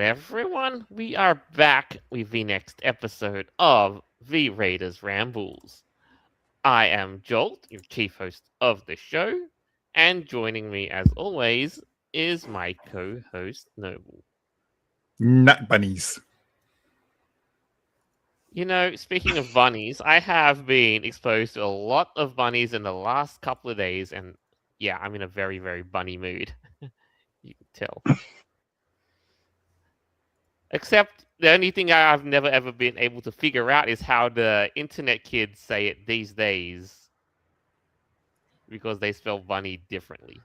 everyone. We are back with the next episode of the Raiders Rambles. I am Jolt, your chief host of the show, and joining me as always is my co-host Noble. Nut bunnies. Speaking of bunnies, I have been exposed to a lot of bunnies in the last couple of days, and yeah, I'm in a very, very bunny mood. You can tell. Except the only thing I've never ever been able to figure out is how the internet kids say it these days because they spell bunny differently.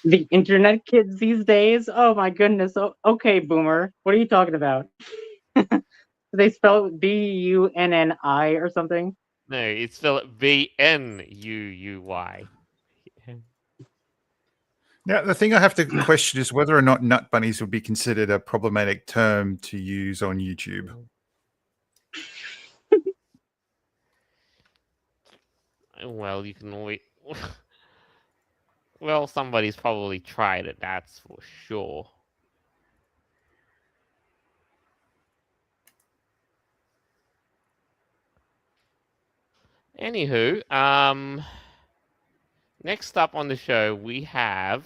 The internet kids these days? Oh my goodness. Okay, boomer. What are you talking about? They spell Bunni or something? No, it's spelled Bnuuy. Now, the thing I have to question is whether or not nut bunnies would be considered a problematic term to use on YouTube. Well, you can always. Well, somebody's probably tried it, that's for sure. Anywho, next up on the show we have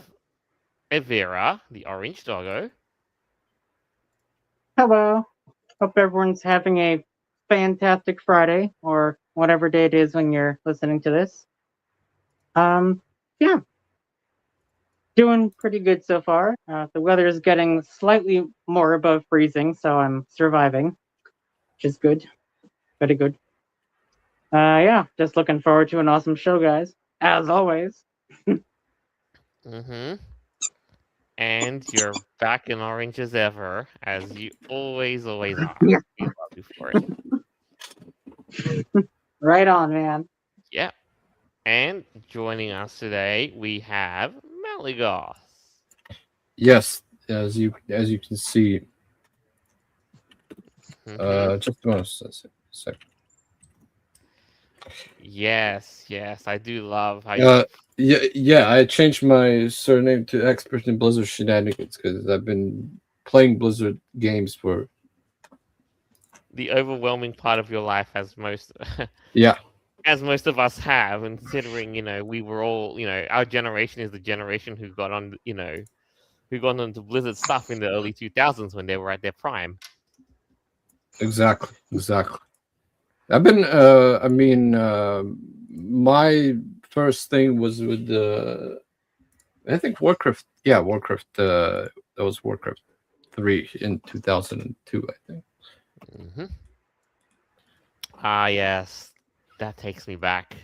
Evira, the orange doggo. Hello. Hope everyone's having a fantastic Friday or whatever day it is when you're listening to this. Yeah. Doing pretty good so far. The weather is getting slightly more above freezing, so I'm surviving, which is good. Very good. Yeah, just looking forward to an awesome show, guys. As always. Mm-hmm. And you're back in orange as ever, as you always are. Yeah. We love you for it. Right on, man. Yeah. And joining us today, we have Maligoth. Yes, as you can see. Mhm. Just one second. Yes, I do love how you. Yeah. I changed my surname to Expert in Blizzard Shenanigans because I've been playing Blizzard games for The overwhelming part of your life, as most. Yeah. As most of us have, and considering we were all our generation is the generation who got on who got onto Blizzard stuff in the early 2000s when they were at their prime. Exactly. I've been. My first thing was with the. I think Warcraft. Yeah, Warcraft. That was Warcraft 3 in 2002. I think. Mm-hmm. Ah, yes, that takes me back.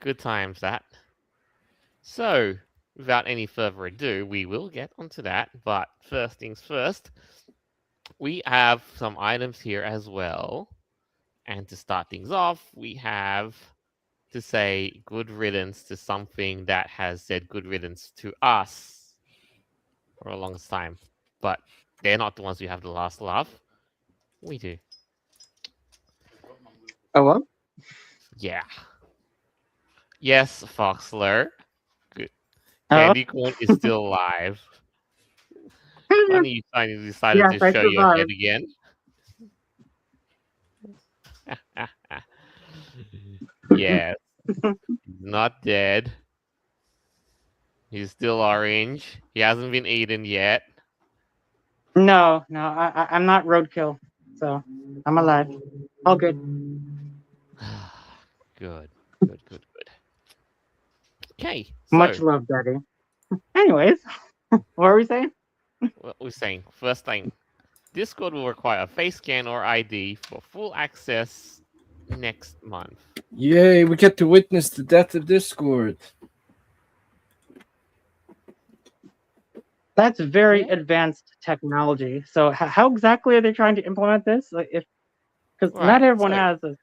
Good times, that. So, without any further ado, we will get onto that. But first things first, we have some items here as well. And to start things off, we have to say good riddance to something that has said good riddance to us for a long time. But they're not the ones who have the last laugh. We do. Oh, well? Yeah. Yes, Foxler. Good. Oh. Candy corn is still alive. Funny you finally decided Yes, to I show your head survived. again. Yes. He's not dead. He's still orange. He hasn't been eaten yet. No, I'm not roadkill, so I'm alive. All good. Good. Okay, Much so love, Daddy. Anyways, what are we saying? what we're saying, first thing, Discord will require a face scan or ID for full access next month. Yay! We get to witness the death of Discord. That's very advanced technology. So how exactly are they trying to implement this? Like, because Right, not everyone so- has a.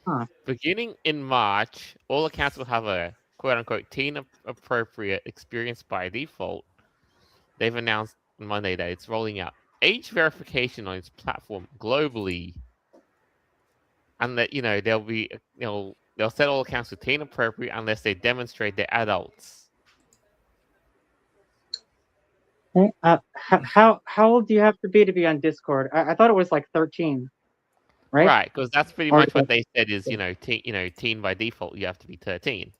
Huh. Beginning in March, all accounts will have a quote-unquote teen-appropriate experience by default. They've announced on Monday that it's rolling out age verification on its platform globally, and that they'll be they'll set all accounts to teen-appropriate unless they demonstrate they're adults. How old do you have to be on Discord? I thought it was like 13, right? Right, because that's pretty Or much what they said is, teen by default, you have to be 13.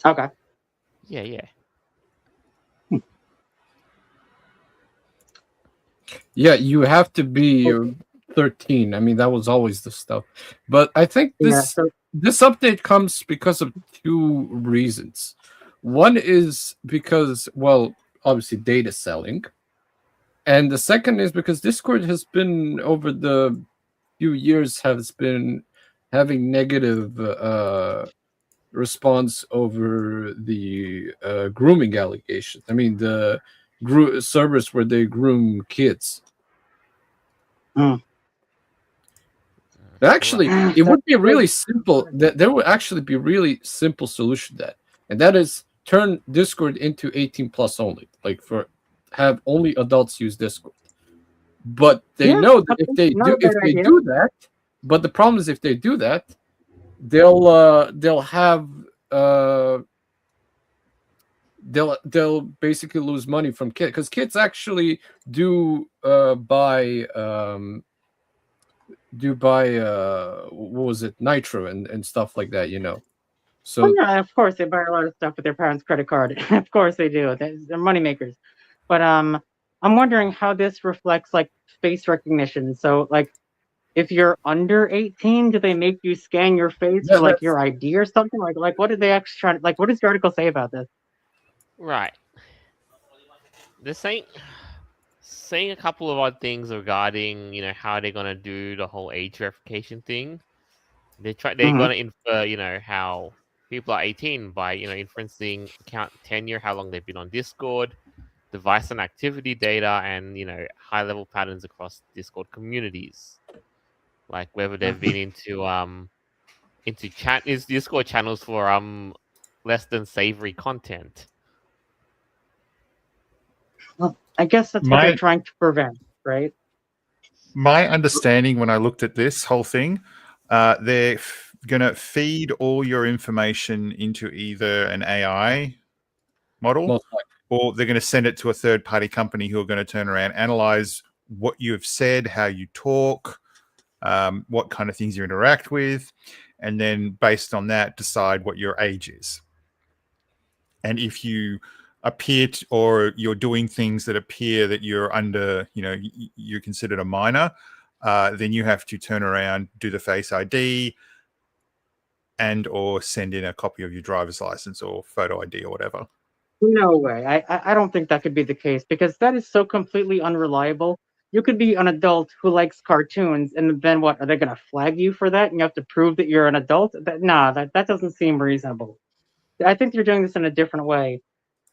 okay. Yeah, yeah. Yeah, you have to be 13. I mean, that was always the stuff. But I think Yeah. this So this update comes because of two reasons. One is because, well, obviously data selling. And the second is because Discord has been over the few years has been having negative response over the grooming allegations. I mean, the servers where they groom kids. Actually, it would be really simple. There would actually be really simple solution to that, and that is turn Discord into 18 plus only, like have only adults use Discord. But they know that if they do that, but the problem is if they do that, they'll have they'll basically lose money from kids, because kids actually do buy what was it, Nitro and stuff like that, so yeah, of course they buy a lot of stuff with their parents' credit card. Of course they do. They're money makers. But I'm wondering how this reflects like face recognition. So like if you're under 18, do they make you scan your face for like your ID or something? Like what did they actually try? Like what does the article say about this? Right. This ain't saying a couple of odd things regarding, how they're gonna do the whole age verification thing. They're gonna infer, how people are 18 by, inferencing account tenure, how long they've been on Discord, device and activity data, and high level patterns across Discord communities, like whether they've been into Discord channels for less than savory content. Well, I guess that's what they're trying to prevent, right? My understanding when I looked at this whole thing, they're going to feed all your information into either an AI model, or they're going to send it to a third-party company who are going to turn around, analyze what you have said, how you talk, what kind of things you interact with, and then based on that, decide what your age is. And if you appear or you're doing things that appear that you're under, you're considered a minor, then you have to turn around, do the Face ID, and or send in a copy of your driver's license or photo ID or whatever. No way. I don't think that could be the case, because that is so completely unreliable. You could be an adult who likes cartoons, and then what? Are they going to flag you for that? And you have to prove that you're an adult? That doesn't seem reasonable. I think you're doing this in a different way,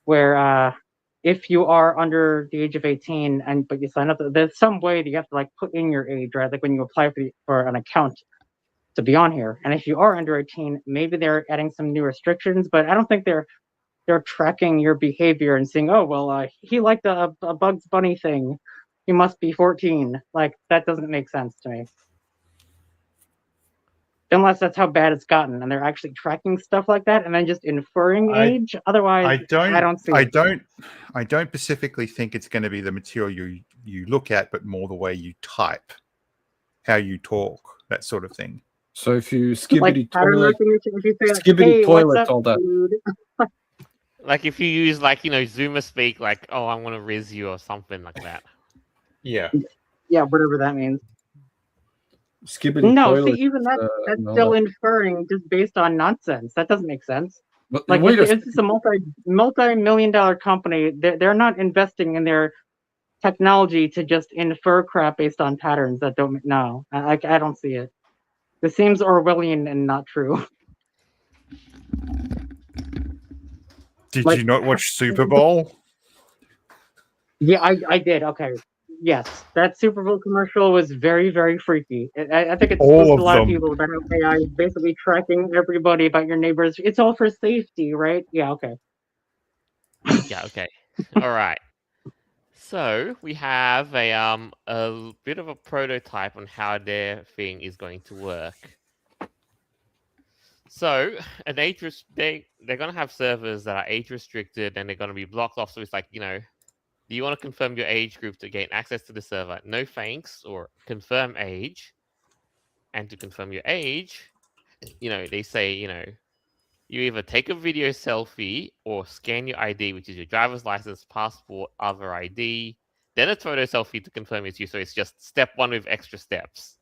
where if you are under the age of 18 but you sign up, there's some way that you have to like put in your age, right? Like when you apply for an account to be on here. And if you are under 18, maybe they're adding some new restrictions, but I don't think they're tracking your behavior and saying, oh, well, he liked a Bugs Bunny thing, he must be 14. Like, that doesn't make sense to me. Unless that's how bad it's gotten, and they're actually tracking stuff like that and then just inferring age. Otherwise, I don't see it. I don't specifically think it's going to be the material you look at, but more the way you type, how you talk, that sort of thing. So if you skibbity toilet, all that. Dude. Like if you use Zoomer speak, like, oh, I want to riz you or something like that. Yeah. Yeah, whatever that means. Skibbity toilet. See, even that's still inferring just based on nonsense. That doesn't make sense. But like, if it's a multi-million-dollar company, they're not investing in their technology to just infer crap based on patterns that don't. No, I don't see it. This seems Orwellian and not true. Did you not watch Super Bowl? Yeah, I did. Okay. Yes, that Super Bowl commercial was very, very freaky. I think it spooked a lot of people about how AI is basically tracking everybody about your neighbors. It's all for safety, right? Yeah, okay. Yeah, okay. All right. So we have a bit of a prototype on how their thing is going to work. So they're gonna have servers that are age restricted, and they're gonna be blocked off. So it's like, Do you want to confirm your age group to gain access to the server? No thanks, or confirm age. And to confirm your age, they say, you either take a video selfie or scan your ID, which is your driver's license, passport, other ID, then a photo selfie to confirm it's you. So it's just step 1 with extra steps.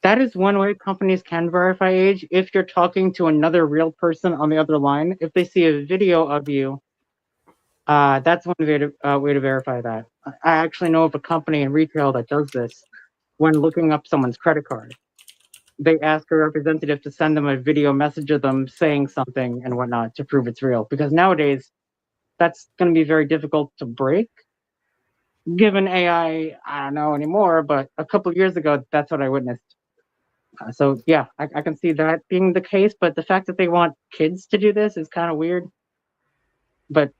That is one way companies can verify age. If you're talking to another real person on the other line, if they see a video of you, that's one way to verify that. I actually know of a company in retail that does this. When looking up someone's credit card, they ask a representative to send them a video message of them saying something and whatnot to prove it's real. Because nowadays, that's going to be very difficult to break. Given AI, I don't know anymore, but a couple of years ago, that's what I witnessed. So yeah, I can see that being the case, but the fact that they want kids to do this is kind of weird. But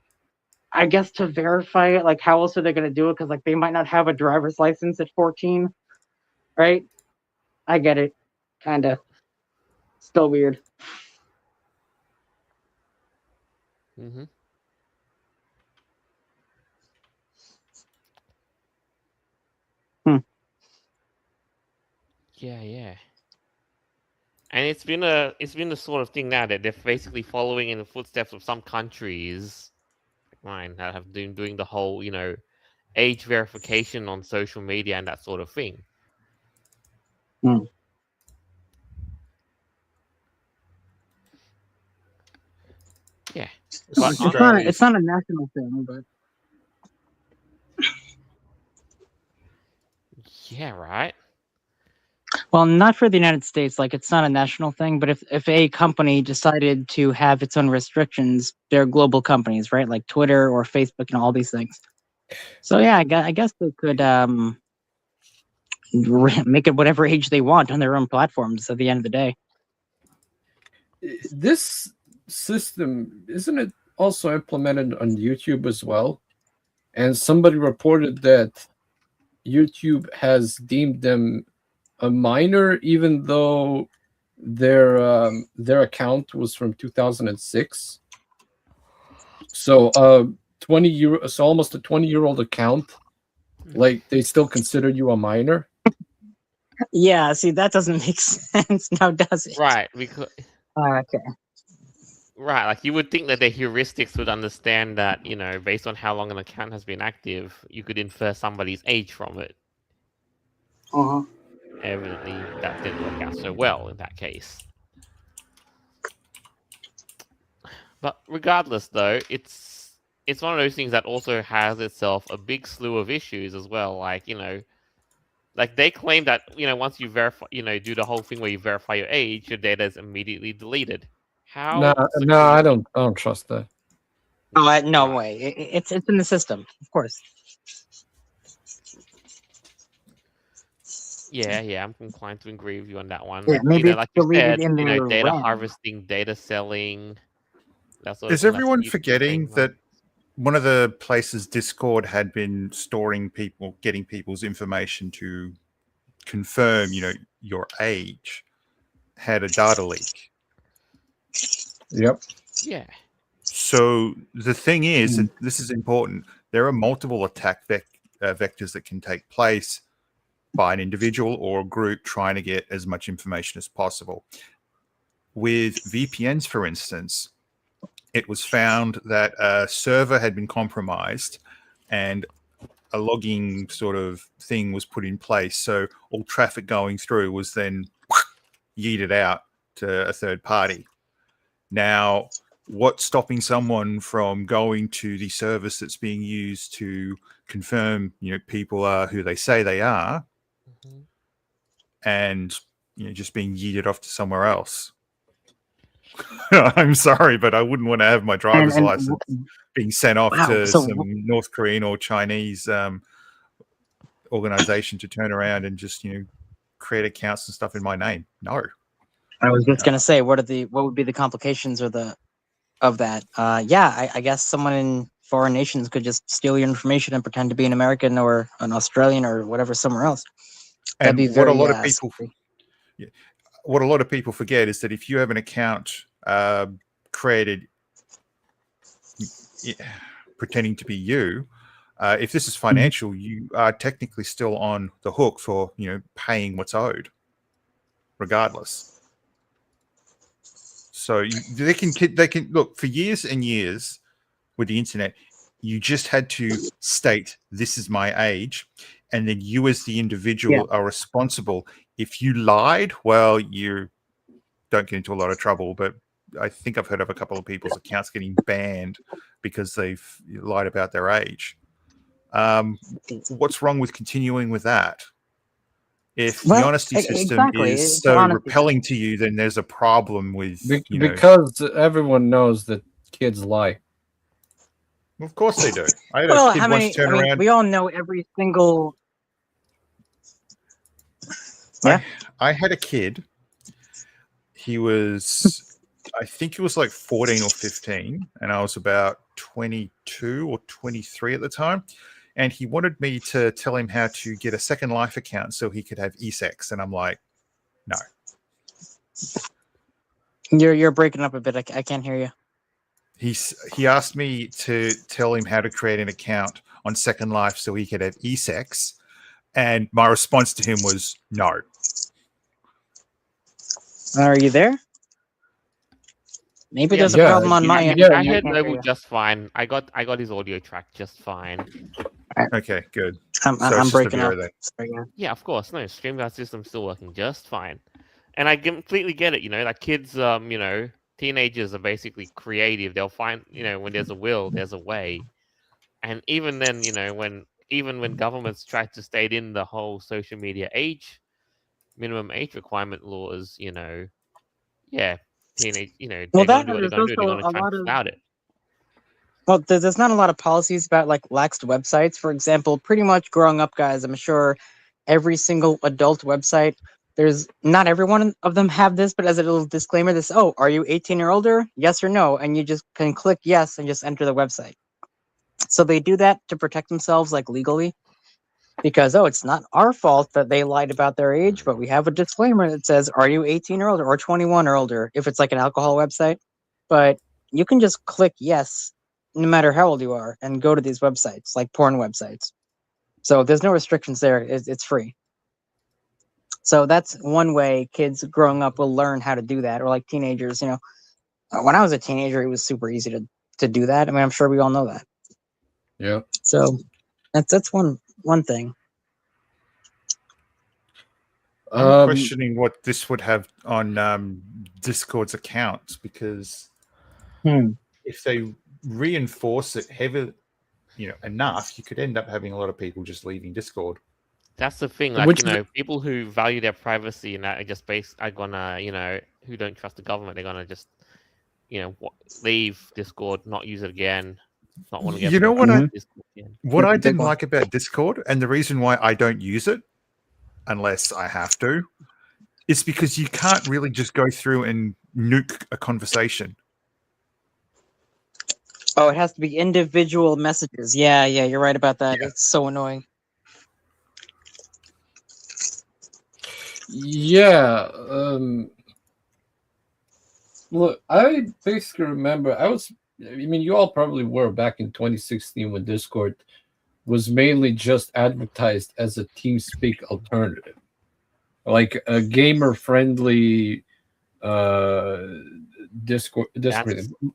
I guess to verify it, like how else are they going to do it? Because like they might not have a driver's license at 14, right? I get it, kind of. Still weird. Mm-hmm. Yeah. And it's been the sort of thing now that they're basically following in the footsteps of some countries, like mine, that have been doing the whole, age verification on social media and that sort of thing. Yeah, but it's not a national thing, but yeah, right. well, not for the United States. Like it's not a national thing, but if a company decided to have its own restrictions, they're global companies, right? Like Twitter or Facebook and all these things. So yeah, I guess they could make it whatever age they want on their own platforms at the end of the day. This system, isn't it also implemented on YouTube as well? And somebody reported that YouTube has deemed them a minor, even though their account was from 2006. So 20 year, so almost a 20-year-old account, like they still consider you a minor. Yeah, see, that doesn't make sense now, does it? Right, because okay. Right, like you would think that the heuristics would understand that, based on how long an account has been active, you could infer somebody's age from it. Evidently, that didn't work out so well in that case. But regardless, though, it's one of those things that also has itself a big slew of issues as well. Like, like they claim that, once you verify, do the whole thing where you verify your age, your data is immediately deleted. How? No, I don't trust that. Oh, no way! It's in the system, of course. Yeah, I'm inclined to agree with you on that one. Yeah, maybe like you said, in their data RAM. harvesting, data selling. That sort of Is thing, everyone that's forgetting that one of the places Discord had been storing getting people's information to confirm, your age, had a data leak? Yep. Yeah. So the thing is, and this is important, there are multiple attack vectors that can take place by an individual or a group trying to get as much information as possible. With VPNs, for instance, it was found that a server had been compromised and a logging sort of thing was put in place. So all traffic going through was then yeeted out to a third party. Now, what's stopping someone from going to the service that's being used to confirm, people are who they say they are, and just being yeeted off to somewhere else? I'm sorry, but I wouldn't want to have my driver's license being sent off to some North Korean or Chinese organization to turn around and just create accounts and stuff in my name. No. I was just gonna say, what would be the complications of that? I guess someone in foreign nations could just steal your information and pretend to be an American or an Australian or whatever somewhere else. That'd be very, what a lot of people forget is that if you have an account created pretending to be you. If this is financial, you are technically still on the hook for paying what's owed, regardless. So they can look for years and years with the internet. You just had to state this is my age, and then you as the individual are responsible. If you lied, well, you don't get into a lot of trouble. But I think I've heard of a couple of people's accounts getting banned because they've lied about their age. What's wrong with continuing with that? If the honesty system is so repelling to you, then there's a problem with because everyone knows that kids lie. Of course they do. I had a kid once turn around. We all know every single. I had a kid. He was, I think he was like 14 or 15, and I was about 22 or 23 at the time. And he wanted me to tell him how to get a Second Life account so he could have e-sex. And I'm like, no. You're breaking up a bit. I can't hear you. He asked me to tell him how to create an account on Second Life so he could have e-sex. And my response to him was no. Are you there? Maybe there's a problem on my end. I heard Noble just fine. I got his audio track just fine. Okay, good. I'm breaking up. Yeah, of course. No, StreamYard system's still working just fine. And I completely get it, like kids, teenagers are basically creative. They'll find, when there's a will, there's a way. And even then, when governments try to state in the whole social media minimum age requirement laws, teenage, they're going to do what they're going to do. They're going to try to cloud it. Well, there's not a lot of policies about laxed websites. For example, pretty much growing up, guys, I'm sure every single adult website, there's not every one of them have this, but as a little disclaimer, are you 18 or older? Yes or no. And you just can click yes and just enter the website. So they do that to protect themselves legally. Because, it's not our fault that they lied about their age, but we have a disclaimer that says, are you 18 or older or 21 or older, if it's like an alcohol website. But you can just click yes, no matter how old you are, and go to these websites, like porn websites. So there's no restrictions there. It's free. So that's one way kids growing up will learn how to do that, or teenagers, When I was a teenager, it was super easy to do that. I mean, I'm sure we all know that. Yeah. So that's one thing. I'm questioning what this would have on Discord's accounts, because if they reinforce it heavily, enough, you could end up having a lot of people just leaving Discord. That's the thing, people who value their privacy and that are just are gonna, who don't trust the government, they're gonna just, leave Discord, not use it again. Not want to get what I didn't like about Discord, and the reason why I don't use it unless I have to, is because you can't really just go through and nuke a conversation. Oh, it has to be individual messages. Yeah, you're right about that. Yeah. It's so annoying. Yeah. Look, I basically remember you all probably were back in 2016 when Discord was mainly just advertised as a TeamSpeak alternative, like a gamer-friendly Discord.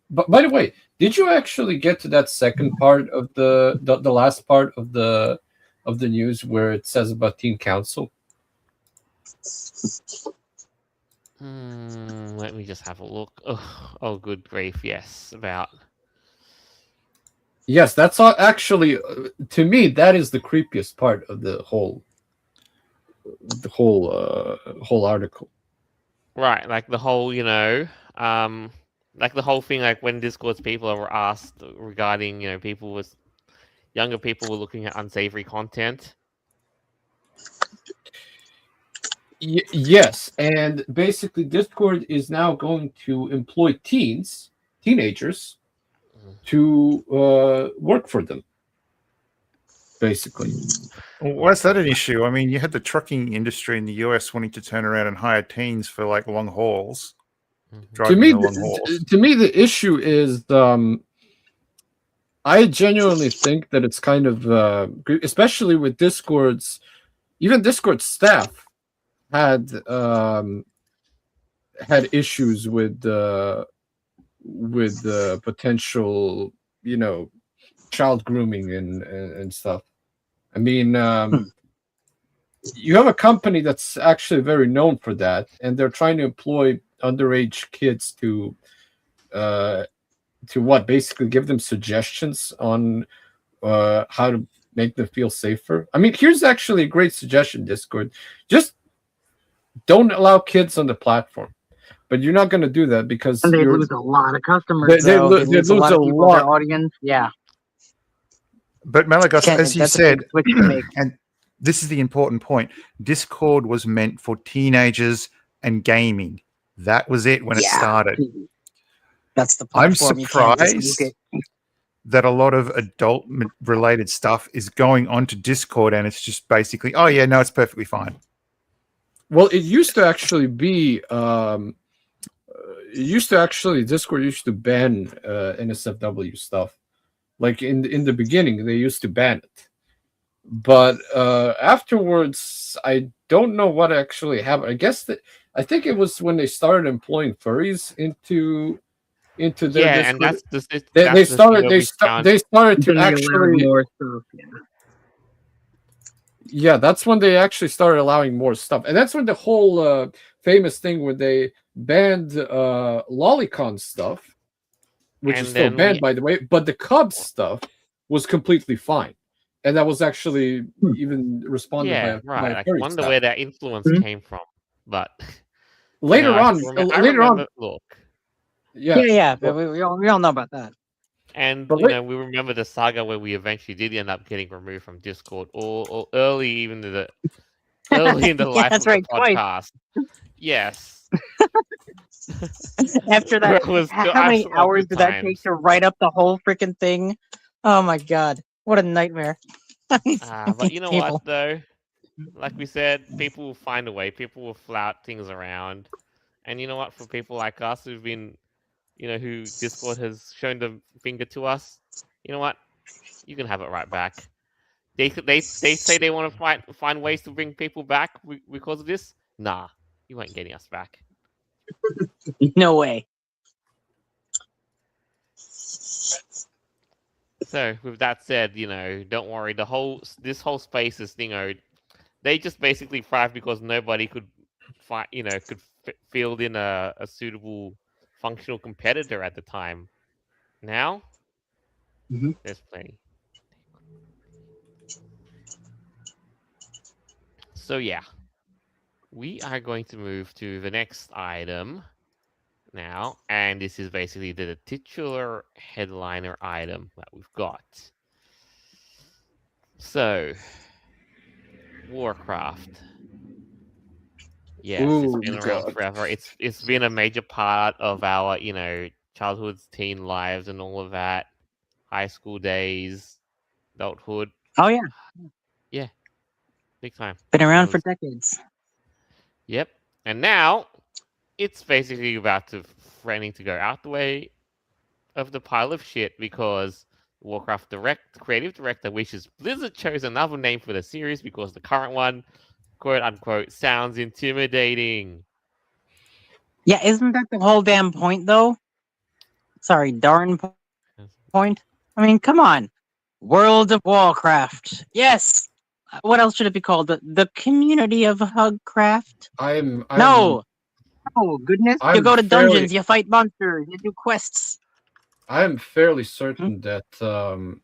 But by the way, did you actually get to that second part of the last part of the news where it says about Team Council? Let me just have a look. Oh, good grief! Yes, Yes, that's all. Actually, to me, that is the creepiest part of the whole article. Right, like the whole, like the whole thing, like when Discord's people are asked regarding, younger people were looking at unsavory content. Yes, and basically Discord is now going to employ teenagers, to work for them, basically. Why is that an issue? I mean, you had the trucking industry in the US wanting to turn around and hire teens for long hauls. To me, the issue is I genuinely think that it's kind of, especially with Discord's, even Discord staff had issues with potential, child grooming and stuff. I mean, you have a company that's actually very known for that, and they're trying to employ underage kids to basically give them suggestions on how to make them feel safer. I mean, here's actually a great suggestion, Discord. Just don't allow kids on the platform. But you're not going to do that because And they lose a lot of customers. They lose a lot of people, their audience. Yeah. But Malagos, as you said, switch to make. and this is the important point, Discord was meant for teenagers and gaming. That was it when it started. That's the I'm platform. You can't just surprised nuke it. that a lot of adult-related stuff is going onto Discord, and it's just basically, oh yeah, no, it's perfectly fine. Well, it used to actually be. Discord used to ban NSFW stuff. Like in the beginning, they used to ban it, but afterwards, I don't know what actually happened. I think it was when they started employing furries into their Discord. And that's they started to actually more stuff. Yeah, that's when they actually started allowing more stuff, and that's when the whole famous thing where they banned Lolicon stuff, which is still banned, by the way, but the Cubs stuff was completely fine, and that was actually even responded by I wonder where that influence came from, but later on, look, but we all know about that. And we remember the saga where we eventually did end up getting removed from Discord, or early in the life of the podcast. Yes. After that, how many hours did that take to write up the whole freaking thing? Oh my god, what a nightmare! But you know what, though? Like we said, people will find a way. People will flout things around, and you know what? For people like us who've been, who Discord has shown the finger to us, you know what? You can have it right back. They say they want to find ways to bring people back because of this. Nah, you ain't getting us back. No way. So with that said, don't worry. This whole space is, they just basically thrive because nobody could field in a suitable functional competitor at the time. Now, there's plenty. So yeah, we are going to move to the next item now, and this is basically the titular headliner item that we've got. So, Warcraft. Yes, it's been around forever. It's been a major part of our, childhoods, teen lives, and all of that. High school days, adulthood. Oh yeah. Yeah. Big time. Been around for decades. Yep. And now it's basically about to threatening to go out the way of the pile of shit because Warcraft creative director wishes Blizzard chose another name for the series because the current one, quote unquote, sounds intimidating. Yeah, isn't that the whole damn point though? Sorry, darn point. I mean, come on. World of Warcraft. Yes. What else should it be called? The community of Hugcraft? No. Oh, goodness. You go to dungeons, you fight monsters, you do quests. I'm fairly certain that the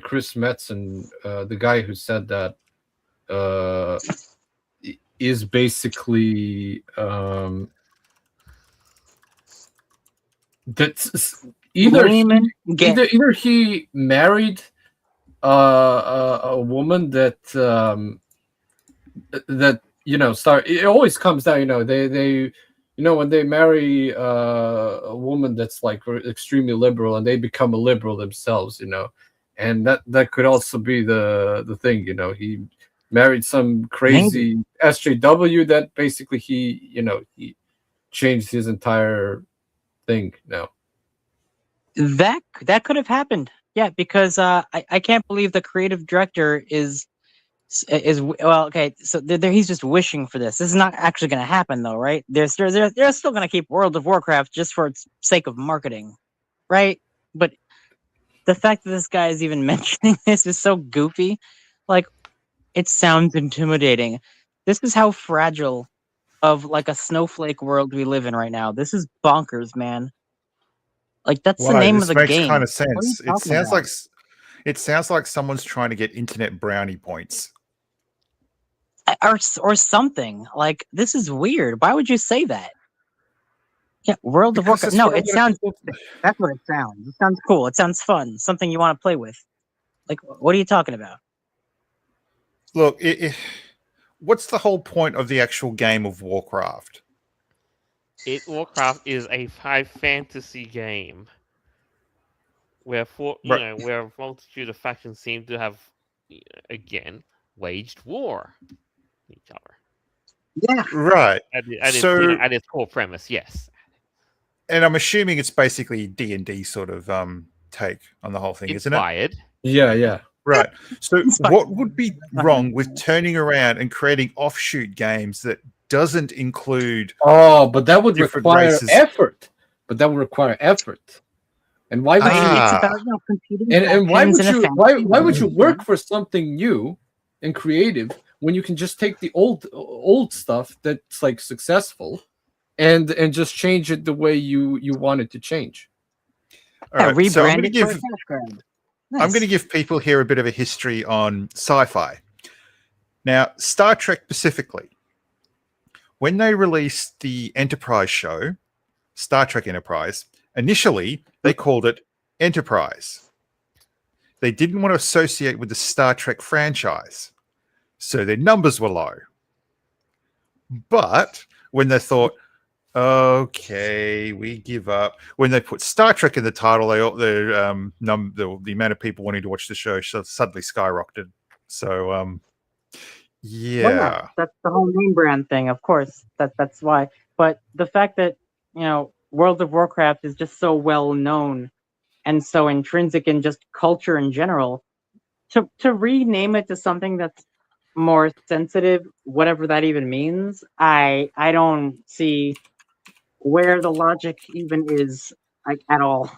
Chris Metzen, the guy who said that, is basically that's either he married a woman that it always comes down, they when they marry a woman that's like extremely liberal and they become a liberal themselves, and that could also be the thing, he married some crazy SJW that basically he changed his entire thing now. That could have happened. Yeah, because I can't believe the creative director is well, okay. So he's just wishing for this. This is not actually going to happen, though, right? They're still going to keep World of Warcraft just for its sake of marketing, right? But the fact that this guy is even mentioning this is so goofy. Like, it sounds intimidating. This is how fragile of like a snowflake world we live in right now. This is bonkers, man. Like, that's the Why? name of This the makes game. kind of What are you sense. talking about? It sounds like someone's trying to get internet brownie points. Or something. Like, this is weird. Why would you say that? Yeah, World of Because Warcraft. that's No, what a it lot of sounds. people. That's what it sounds. It sounds cool. It sounds fun. Something you want to play with. Like, what are you talking about? Look, what's the whole point of the actual game of Warcraft? Warcraft is a high fantasy game where where a multitude of factions seem to have again waged war with each other. Yeah. Right. At its core premise, yes. And I'm assuming it's basically D&D sort of take on the whole thing, isn't it? Inspired. Yeah. Right. So Inspired. what would be wrong with turning around and creating offshoot games that doesn't include But that would different require races? effort. And why would I mean, you? it's about competing. And why factions would in a you? fantasy Why would you world. work for something new and creative when you can just take the old stuff that's like successful, and just change it the way you want it to change? All right, so I'm rebrand going to it for a give cash grab. I'm Nice. going to give people here a bit of a history on sci-fi. Now, Star Trek specifically, when they released the Enterprise show, Star Trek Enterprise, initially they called it Enterprise. They didn't want to associate with the Star Trek franchise, so their numbers were low. But when they thought, okay, we give up. When they put Star Trek in the title, the amount of people wanting to watch the show suddenly skyrocketed. So, yeah. Well, yeah, that's the whole name brand thing, of course. That's why. But the fact that World of Warcraft is just so well known and so intrinsic in just culture in general, to rename it to something that's more sensitive, whatever that even means, I don't see where the logic even is, like, at all.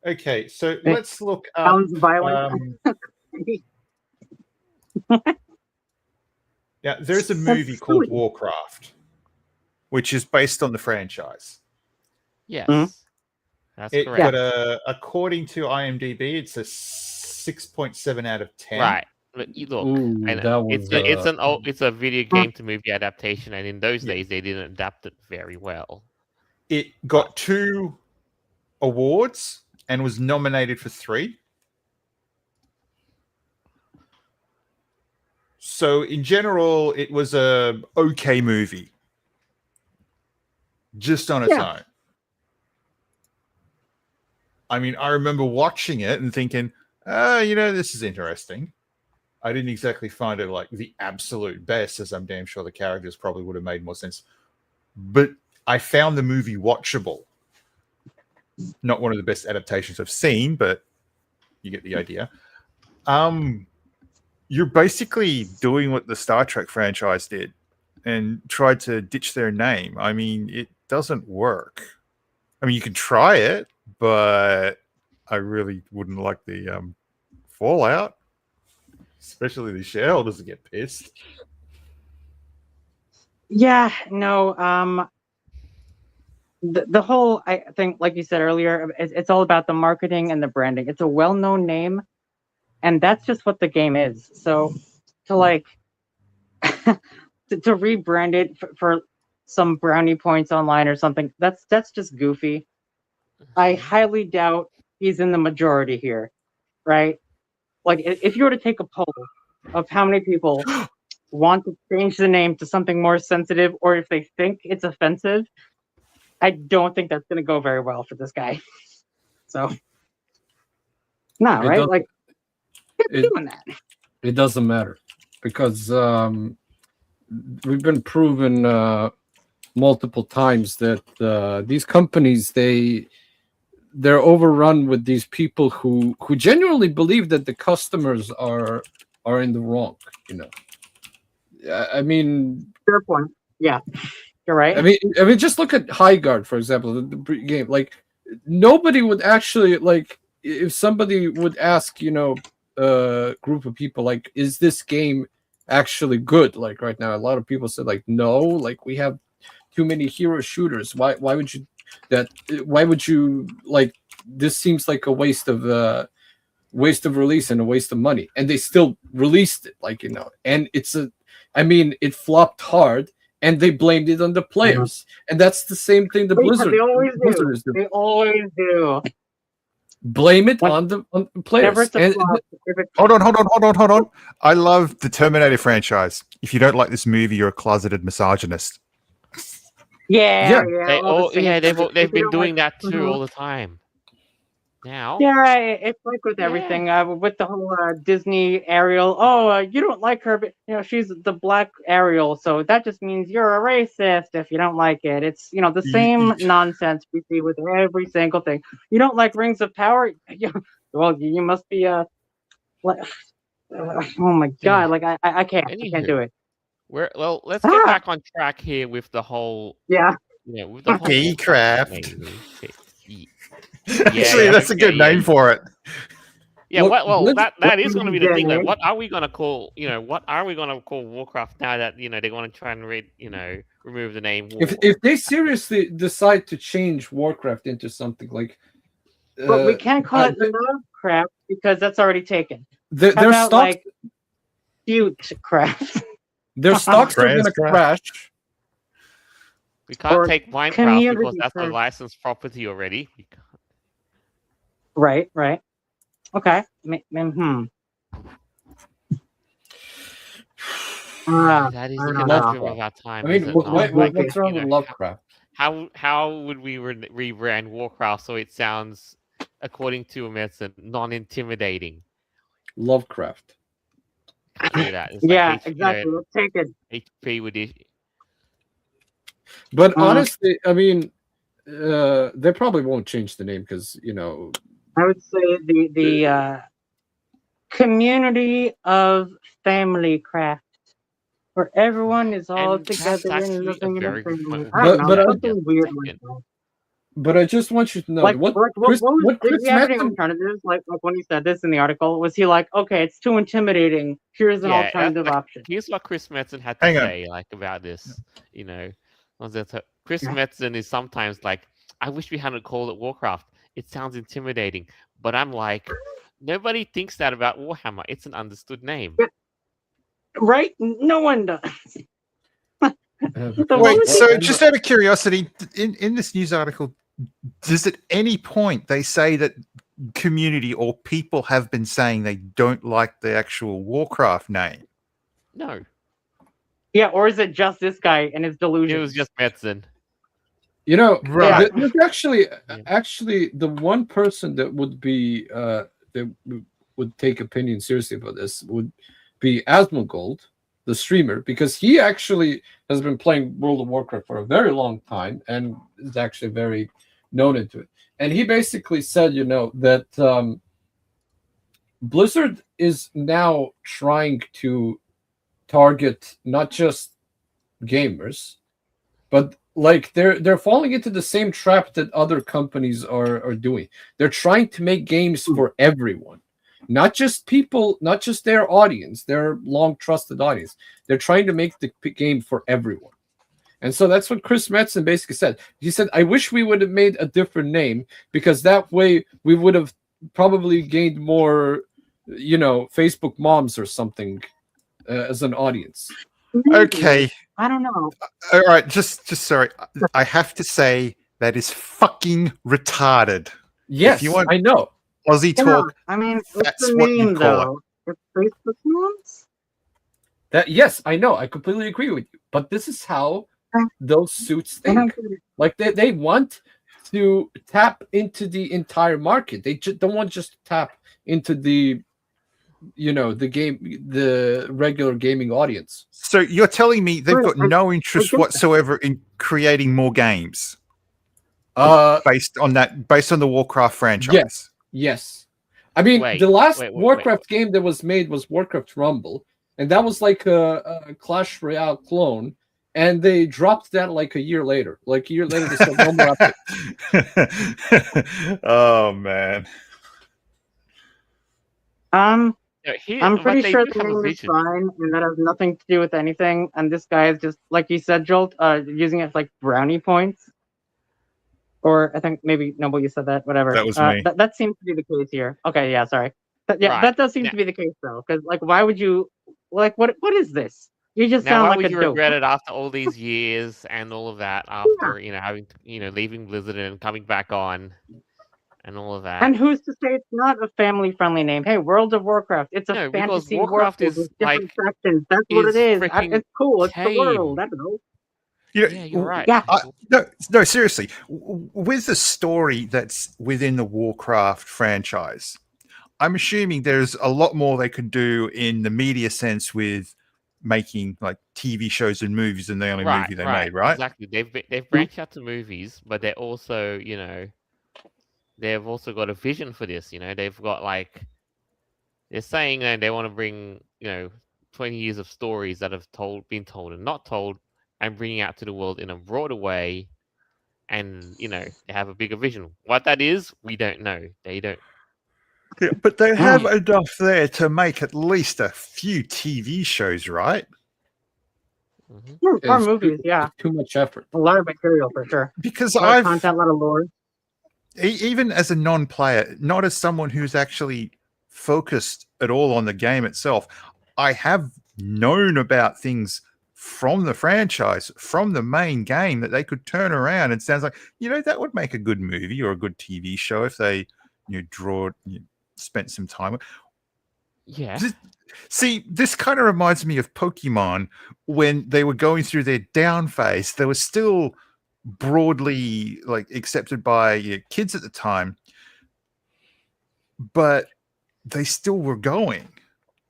Okay, so let's look up. Sounds violent. Yeah, there's a movie called Warcraft, which is based on the franchise. Yes, that's It correct. got according to IMDb, it's a 6.7 out of 10. Right. But you look, Ooh, and that was, it's a video game to movie adaptation, and in those days they didn't adapt it very well. It got 2 awards and was nominated for 3. So in general, it was a okay movie, just on its own. I mean, I remember watching it and thinking, this is interesting. I didn't exactly find it like the absolute best, as I'm damn sure the characters probably would have made more sense. But I found the movie watchable. Not one of the best adaptations I've seen, but you get the idea. You're basically doing what the Star Trek franchise did and tried to ditch their name. I mean, it doesn't work. I mean, you can try it, but I really wouldn't like the fallout, especially the shareholders get pissed. Yeah, no. The whole, I think, like you said earlier, it's all about the marketing and the branding. It's a well-known name, and that's just what the game is. So to to rebrand it for some brownie points online or something, that's just goofy. I highly doubt he's in the majority here, right? Like, if you were to take a poll of how many people want to change the name to something more sensitive, or if they think it's offensive, I don't think that's going to go very well for this guy. So, right? Like, keep doing that. It doesn't matter because we've been proven multiple times that these companies they they're overrun with these people who genuinely believe that the customers are in the wrong. I mean, Fair point. Yeah, you're right. I mean, just look at High Guard, for example, the game. Like, nobody would actually, like, if somebody would ask, a group of people, like, is this game actually good? Like, right now, a lot of people said, like, no, like, we have too many hero shooters. Why would you like? This seems like a waste of release and a waste of money, and they still released it, like, and it flopped hard. And they blamed it on the players, and that's the same thing the Blizzard. They always Blizzard do. They always do. Blame it on the players. Hold on. I love the Terminator franchise. If you don't like this movie, you're a closeted misogynist. Yeah. They've been doing that too all the time. Now, yeah, it's like with everything. With the whole Disney Ariel. Oh, you don't like her, but she's the black Ariel, so that just means you're a racist if you don't like it. It's the same nonsense we see with every single thing. You don't like Rings of Power? Well, you must be oh my god! Like I can't do it. Let's get back on track here with the whole with the whole Gaycraft. Actually, that's a good name for it. Yeah, that is going to be the thing. Though. What are we going to call? What are we going to call Warcraft now that they want to try and remove the name? If they seriously decide to change Warcraft into something like, but we can't call it Lovecraft because that's already taken. Their stocks, like, Cutecraft. Their stocks are going to crash. We can't take Minecraft because that's a licensed property already. Right. Okay. That is the conundrum of our time. I mean, what's wrong with Lovecraft? How would we rebrand Warcraft so it sounds, according to a medicine, non-intimidating? Lovecraft. Can't do that. It's exactly. Let's take it. HP would. But honestly, I mean, they probably won't change the name because I would say the community of family craft, where everyone is all together and living in a family. But I just want you to know what Chris alternatives? Like when he said this in the article, was he like, okay, it's too intimidating. Here's an alternative option. Here's what Chris Metzen had to say about this. Chris Metzen is sometimes like, I wish we hadn't called it Warcraft. It sounds intimidating. But I'm like, nobody thinks that about Warhammer. It's an understood name. Right? No one does. Wait, so just out of curiosity, in this news article, does at any point they say that community or people have been saying they don't like the actual Warcraft name? No. Yeah, or is it just this guy and his delusion? It was just Metzen. Right. There's actually the one person that would be that would take opinion seriously about this would be Asmongold, the streamer, because he actually has been playing World of Warcraft for a very long time and is actually very known into it. And he basically said, that Blizzard is now trying to target not just gamers, but like they're falling into the same trap that other companies are doing. They're trying to make games for everyone, not just people, not just their audience, their long trusted audience. They're trying to make the game for everyone. And so that's what Chris Metzen basically said. He said, I wish we would have made a different name because that way we would have probably gained more, Facebook moms or something as an audience. Okay. I don't know. All right, just sorry. I have to say that is fucking retarded. Yes, you want I know. Aussie talk. I mean, what's the name though? It's Facebook moms? Yes, I know. I completely agree with you. But this is how those suits think. Like they want to tap into the entire market. They don't want just to tap into the the regular gaming audience. So you're telling me they've got no interest whatsoever in creating more games? based on the Warcraft franchise. Yes. I mean, Wait, the last wait, Warcraft game that was made was Warcraft Rumble, and that was like a Clash Royale clone, and they dropped that like a year later. Like a year later, they said no more updates. Oh man. I'm but pretty they sure do the have a name is vision. fine, and that has nothing to do with anything. And this guy is just, like you said, Jolt, using it for, like, brownie points. Or I think maybe Noble, you said that. Whatever. That was me. That seems to be the case here. Okay, yeah, sorry. Right. That does seem Now- to be the case though, because like, why would you like what is this? You just Now, sound why like would a you dope. regret it after all these years and all of that? After having leaving Blizzard and coming back on, and all of that. And who's to say it's not a family-friendly name? Hey, World of Warcraft. It's a No, because fantasy Warcraft world is, with different like, sections. That's what it is. freaking It's cool. It's the world. tame. I don't know. You know, Yeah, you're right. Yeah. No, seriously. With the story that's within the Warcraft franchise, I'm assuming there's a lot more they could do in the media sense with making like TV shows and movies than the only movie they made, right? Exactly. They've branched out to movies, but they're also, they've also got a vision for this. They've got, like, they're saying that they want to bring 20 years of stories that have been told and not told, and bringing out to the world in a broader way, and they have a bigger vision. What that is, we don't know. They don't. Yeah, but they have enough there to make at least a few TV shows, right? Mm-hmm. Or movies, yeah. Too much effort. A lot of material for sure. Because A lot of I've content, a lot of lore. even as a non-player, not as someone who's actually focused at all on the game itself, I have known about things from the franchise, from the main game, that they could turn around and sounds like, that would make a good movie or a good TV show if they spent some time. Yeah. See, this kind of reminds me of Pokemon when they were going through their down phase. They were still broadly like accepted by kids at the time, but they still were going.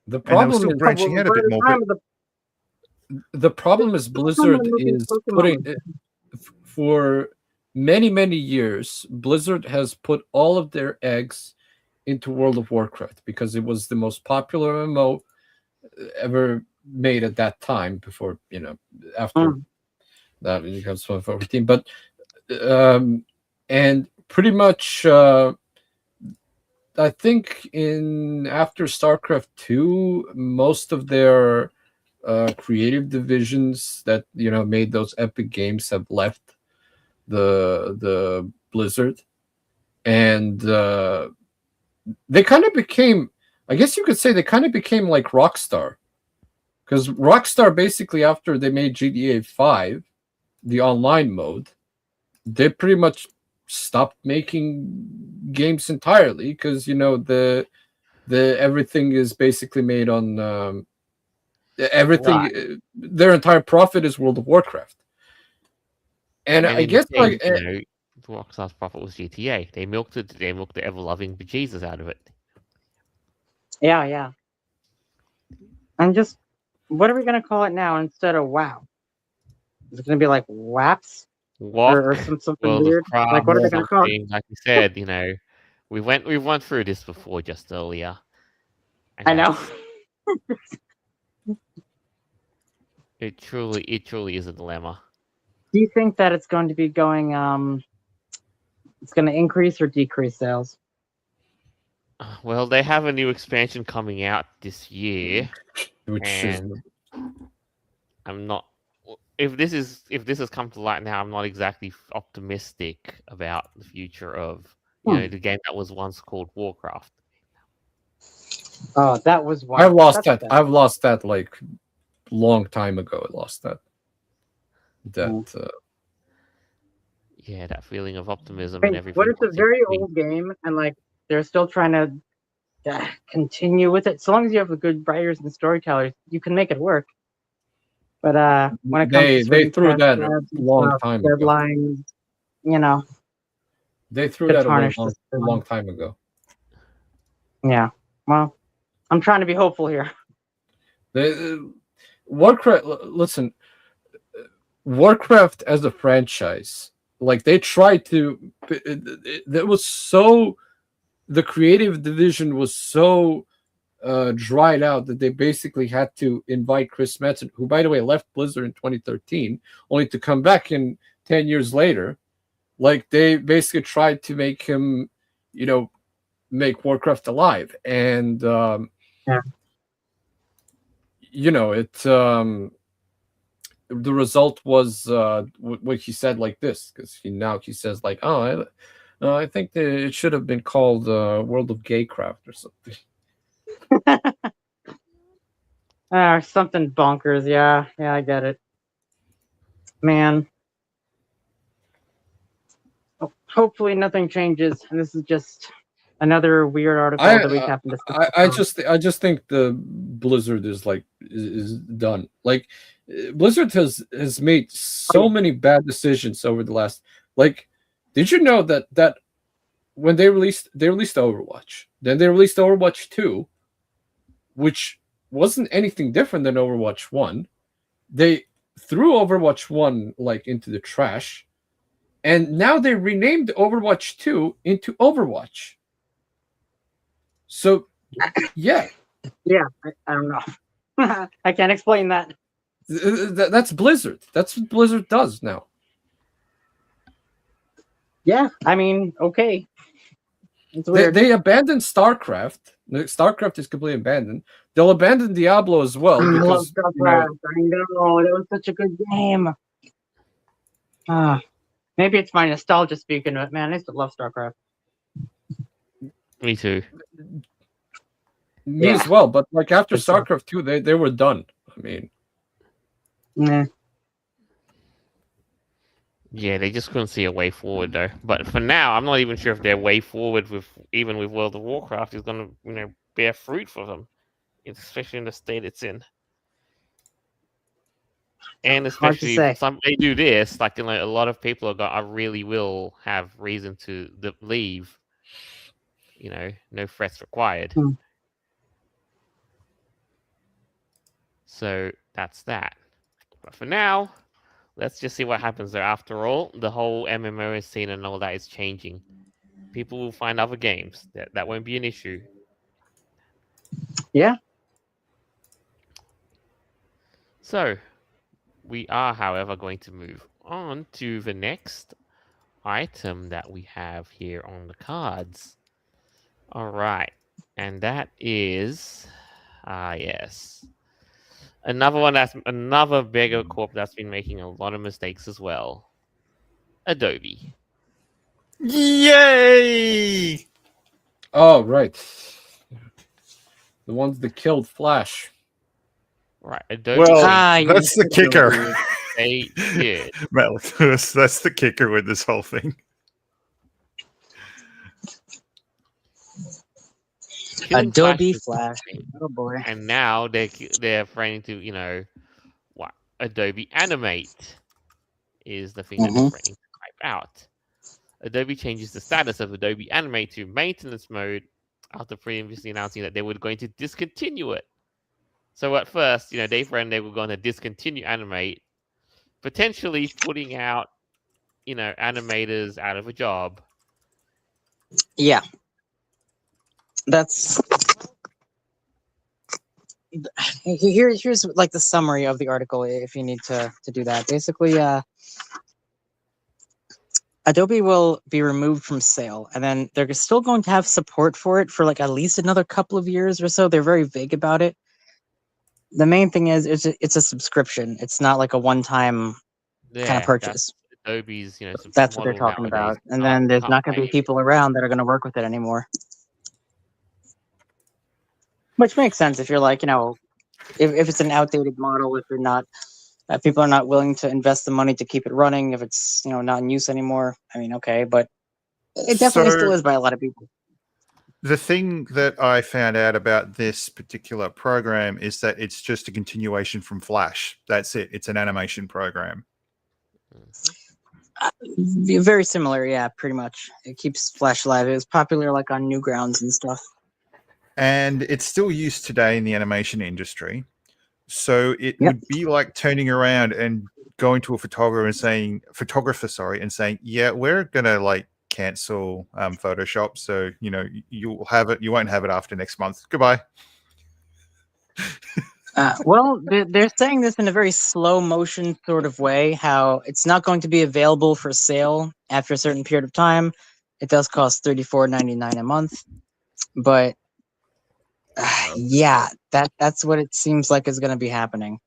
The And they were problem still is branching out a bit more. But the problem is Blizzard is putting for many years. Blizzard has put all of their eggs into World of Warcraft because it was the most popular MMO ever made at that time. Before after that it becomes 2014, but and pretty much. I think after StarCraft 2, most of their creative divisions that made those epic games have left the Blizzard, and they kind of became, I guess you could say, they kind of became like Rockstar, because Rockstar basically after they made GTA 5, the online mode, they pretty much stopped making games entirely because the everything is basically made on everything. Right. Their entire profit is World of Warcraft, and I guess like Rockstar's profit was GTA. They milked it. They milked the ever-loving bejesus out of it. Yeah. And just what are we gonna call it now instead of WoW? Is it gonna be like WAPs? Or something weird. Like what are they gonna call it? Like you said, we went through this before just earlier. I know. It truly is a dilemma. Do you think that it's going to be going it's gonna increase or decrease sales? Well, they have a new expansion coming out this year, and I'm not. If this has come to light now, I'm not exactly optimistic about the future of the game that was once called Warcraft. Oh, that was one. I've lost that. I've lost that like long time ago. I lost that. Yeah, that feeling of optimism Hey, and everything. but it's a very old game, and like they're still trying to continue with it. So long as you have a good writers and storytellers, you can make it work. But when it comes they threw that a long time ago. Deadlines, they threw that away a long time ago. Yeah, well, I'm trying to be hopeful here. Warcraft. Listen, Warcraft as a franchise like they tried to. That was so. The creative division was so dried out that they basically had to invite Chris Metzen, who, by the way, left Blizzard in 2013, only to come back in 10 years later. Like, they basically tried to make him, make Warcraft alive. And, the result was what he said like this, because he says, like, I think that it should have been called World of Gaycraft or something. Something bonkers. Yeah, I get it. Man. Hopefully nothing changes, and this is just another weird article that we have to discuss. I just think the Blizzard is done. Like, Blizzard has made so many bad decisions over the last. Like, did you know that when they released Overwatch, then they released Overwatch 2, which wasn't anything different than Overwatch 1. They threw Overwatch 1 like into the trash, and now they renamed Overwatch 2 into Overwatch. So, yeah. Yeah, I don't know. I can't explain that. That's Blizzard. That's what Blizzard does now. Yeah, I mean, okay. It's weird. They abandoned StarCraft. StarCraft is completely abandoned. They'll abandon Diablo as well. I love Because, StarCraft. I know, that was such a good game. Maybe it's my nostalgia speaking, but man, I used to love StarCraft. Me too. Me as well, but like after StarCraft 2, they were done. I mean, yeah, they just couldn't see a way forward though. But for now, I'm not even sure if their way forward with World of Warcraft is going to bear fruit for them, especially in the state it's in. And especially if they do this, like, a lot of people really will have reason to leave. No threats required. So that's that. But for now, let's just see what happens there. After all, the whole MMO scene and all that is changing. People will find other games. That won't be an issue. Yeah. So, we are, however, going to move on to the next item that we have here on the cards. All right. And that is, yes. Another bigger corp that's been making a lot of mistakes as well. Adobe. Yay! oh right, the ones that killed Flash. Right, Adobe. Well, that's the kicker. They did. Well, that's the kicker with this whole thing. Adobe Flash. Oh boy. And now they're planning to, what Adobe Animate is the thing that they're planning to wipe out. Adobe changes the status of Adobe Animate to maintenance mode after previously announcing that they were going to discontinue it. So at first, they were going to discontinue Animate, potentially putting out, animators out of a job. Yeah. That's here's like the summary of the article if you need to do that. Basically, Adobe will be removed from sale, and then they're still going to have support for it for like at least another couple of years or so. They're very vague about it. The main thing is it's a subscription. It's not like a one-time kind of purchase. Adobe's, that's what they're talking about. And then there's not going to be people around that are going to work with it anymore. Which makes sense if you're like, if it's an outdated model, if you're not, people are not willing to invest the money to keep it running, if it's, not in use anymore. I mean, okay, but it definitely still is by a lot of people. The thing that I found out about this particular program is that it's just a continuation from Flash. That's it. It's an animation program. Very similar, yeah, pretty much. It keeps Flash alive. It was popular like on Newgrounds and stuff. And it's still used today in the animation industry. So it would be like turning around and going to a photographer, and saying, yeah, we're gonna like cancel Photoshop, so you'll have it. You won't have it after next month. Goodbye. Well, they're saying this in a very slow motion sort of way, how it's not going to be available for sale after a certain period of time. It does cost $34.99 a month, but yeah, that's what it seems like is going to be happening.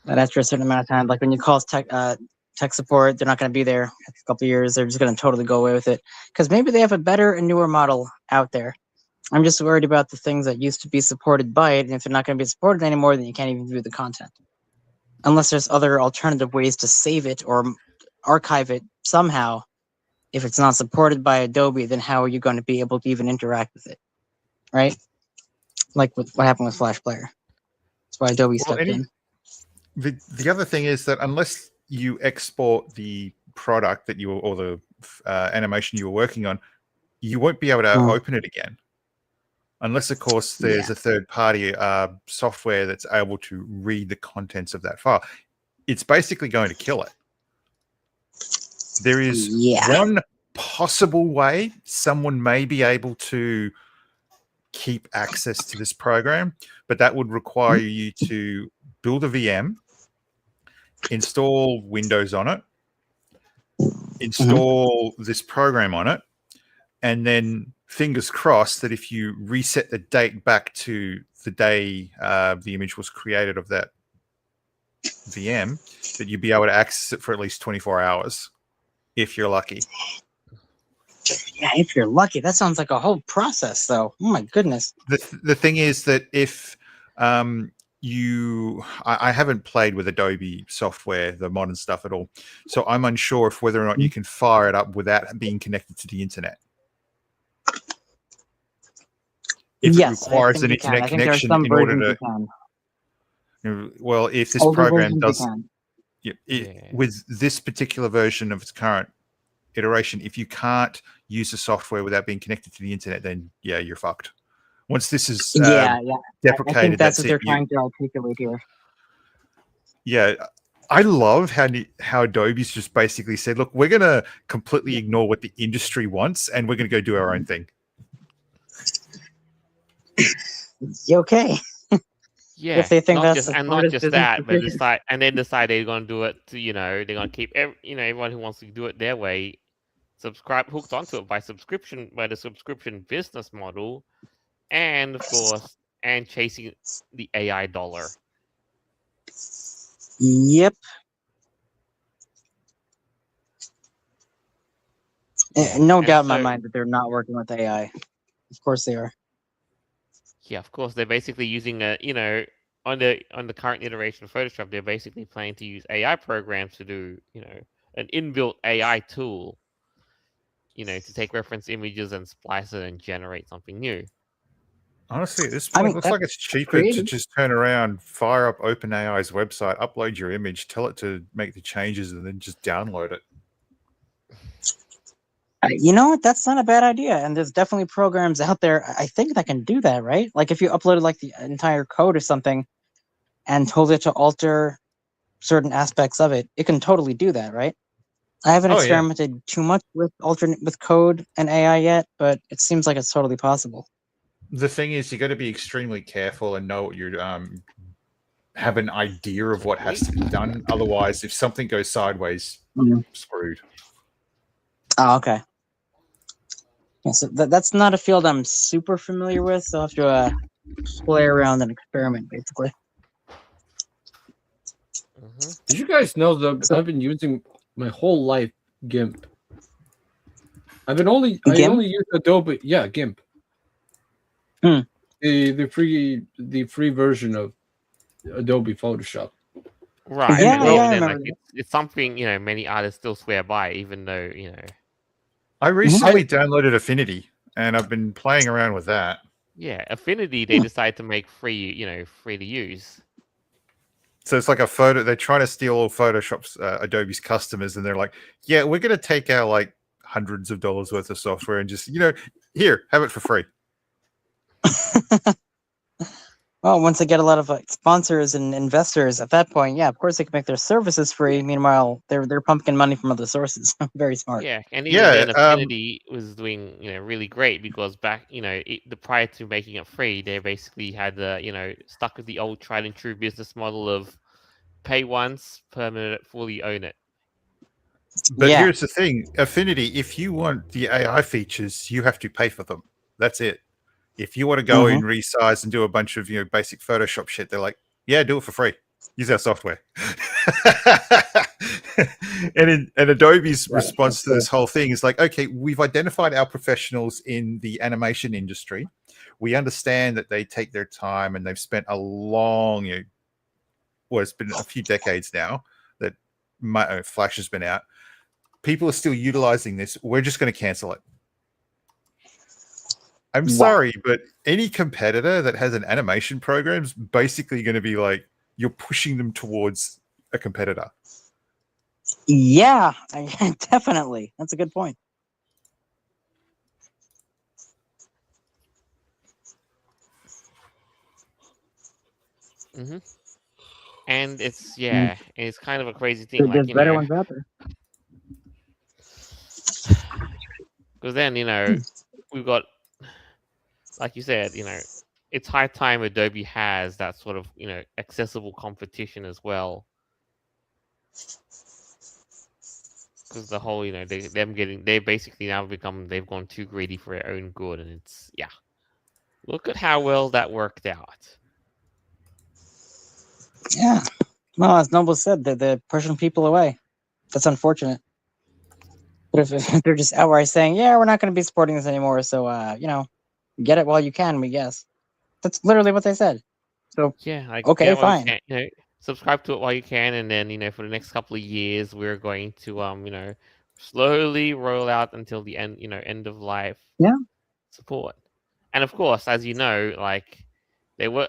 That after a certain amount of time, like when you call tech support, they're not going to be there in a couple of years. They're just going to totally go away with it because maybe they have a better and newer model out there. I'm just worried about the things that used to be supported by it, and if they're not going to be supported anymore, then you can't even view the content. Unless there's other alternative ways to save it or archive it somehow. If it's not supported by Adobe, then how are you going to be able to even interact with it? Right? Like what happened with Flash Player. That's why Adobe stepped in. The other thing is that unless you export the product that or the animation you were working on, you won't be able to open it again. Unless, of course, there's a third-party software that's able to read the contents of that file. It's basically going to kill it. There is one possible way someone may be able to keep access to this program, but that would require you to build a VM, install Windows on it, install this program on it, and then fingers crossed that if you reset the date back to the day the image was created of that VM, that you'd be able to access it for at least 24 hours, if you're lucky. Yeah, if you're lucky. That sounds like a whole process, though. Oh, my goodness. The thing is that if I haven't played with Adobe software, the modern stuff at all, so I'm unsure of whether or not you can fire it up without being connected to the internet. If it requires an internet connection in order to, well, if this program does, with this particular version of its current iteration, if you can't use the software without being connected to the internet, then you're fucked. Once this is deprecated, I think that's what they're trying to articulate here. Yeah, I love how Adobe's just basically said, look, we're going to completely ignore what the industry wants, and we're going to go do our own thing. Okay. Yeah, if they think not that's just that, but decide they're going to do it. They're going to keep everyone who wants to do it their way, hooked onto it by the subscription business model, and of course, chasing the AI dollar. Yep. No doubt in my mind that they're not working with AI. Of course they are. Yeah, of course they're basically using on the current iteration of Photoshop, they're basically planning to use AI programs to do an inbuilt AI tool, to take reference images and splice it and generate something new. Honestly, at this point, it looks like it's cheaper to just turn around, fire up OpenAI's website, upload your image, tell it to make the changes, and then just download it. You know what? That's not a bad idea. And there's definitely programs out there, I think, that can do that, right? Like if you uploaded like the entire code or something and told it to alter certain aspects of it, it can totally do that, right? I haven't experimented too much with code and AI yet, but it seems like it's totally possible. The thing is, you got to be extremely careful and know what you're have an idea of what has to be done. Otherwise, if something goes sideways, screwed. Oh, okay. Yeah, so that's not a field I'm super familiar with, so I'll have to play around and experiment, basically. Did you guys know that I've been using my whole life GIMP? I only use Adobe. Yeah, GIMP. The free version of Adobe Photoshop. Right. Yeah, I remember it's something many artists still swear by, even though I recently downloaded Affinity, and I've been playing around with that. Yeah, Affinity they decided to make free, free to use. So it's like a photo. They're trying to steal all Photoshop's Adobe's customers, and they're like, "Yeah, we're going to take our like hundreds of dollars worth of software and just here, have it for free." Well, once they get a lot of sponsors and investors, at that point, yeah, of course they can make their services free. Meanwhile, they're pumping money from other sources. Very smart. Yeah, and even then, Yeah, Affinity was doing really great because back the prior to making it free, they basically had stuck with the old tried and true business model of pay once, permanent, fully own it. but Yeah. here's the thing, Affinity, if you want the AI features, you have to pay for them. That's it. If you want to go Mhm. and resize and do a bunch of basic Photoshop shit, they're like, yeah, do it for free. Use our software. and Adobe's Right, response that's to this whole thing is like, okay, we've identified our professionals in the animation industry. We understand that they take their time and they've spent a long, well, it's been a few decades now that Flash has been out. People are still utilizing this. We're just going to cancel it. I'm Wow. sorry, but any competitor that has an animation program is basically going to be like, you're pushing them towards a competitor. Yeah, definitely. That's a good point. Hmm. And it's kind of a crazy thing, There's like better ones out there. because then we've got, like you said, it's high time Adobe has that sort of accessible competition as well. Because the whole they've basically now they've gone too greedy for their own good, and it's look at how well that worked out. Yeah. Well, as Noble said, they're pushing people away. That's unfortunate. But if they're just outright saying, yeah, we're not going to be supporting this anymore, so, get it while you can, we guess. That's literally what they said. So, Yeah, like okay, get what you fine. can, subscribe to it while you can, and then for the next couple of years we're going to slowly roll out until the end of life Yeah. support. And of course, as you know, like there were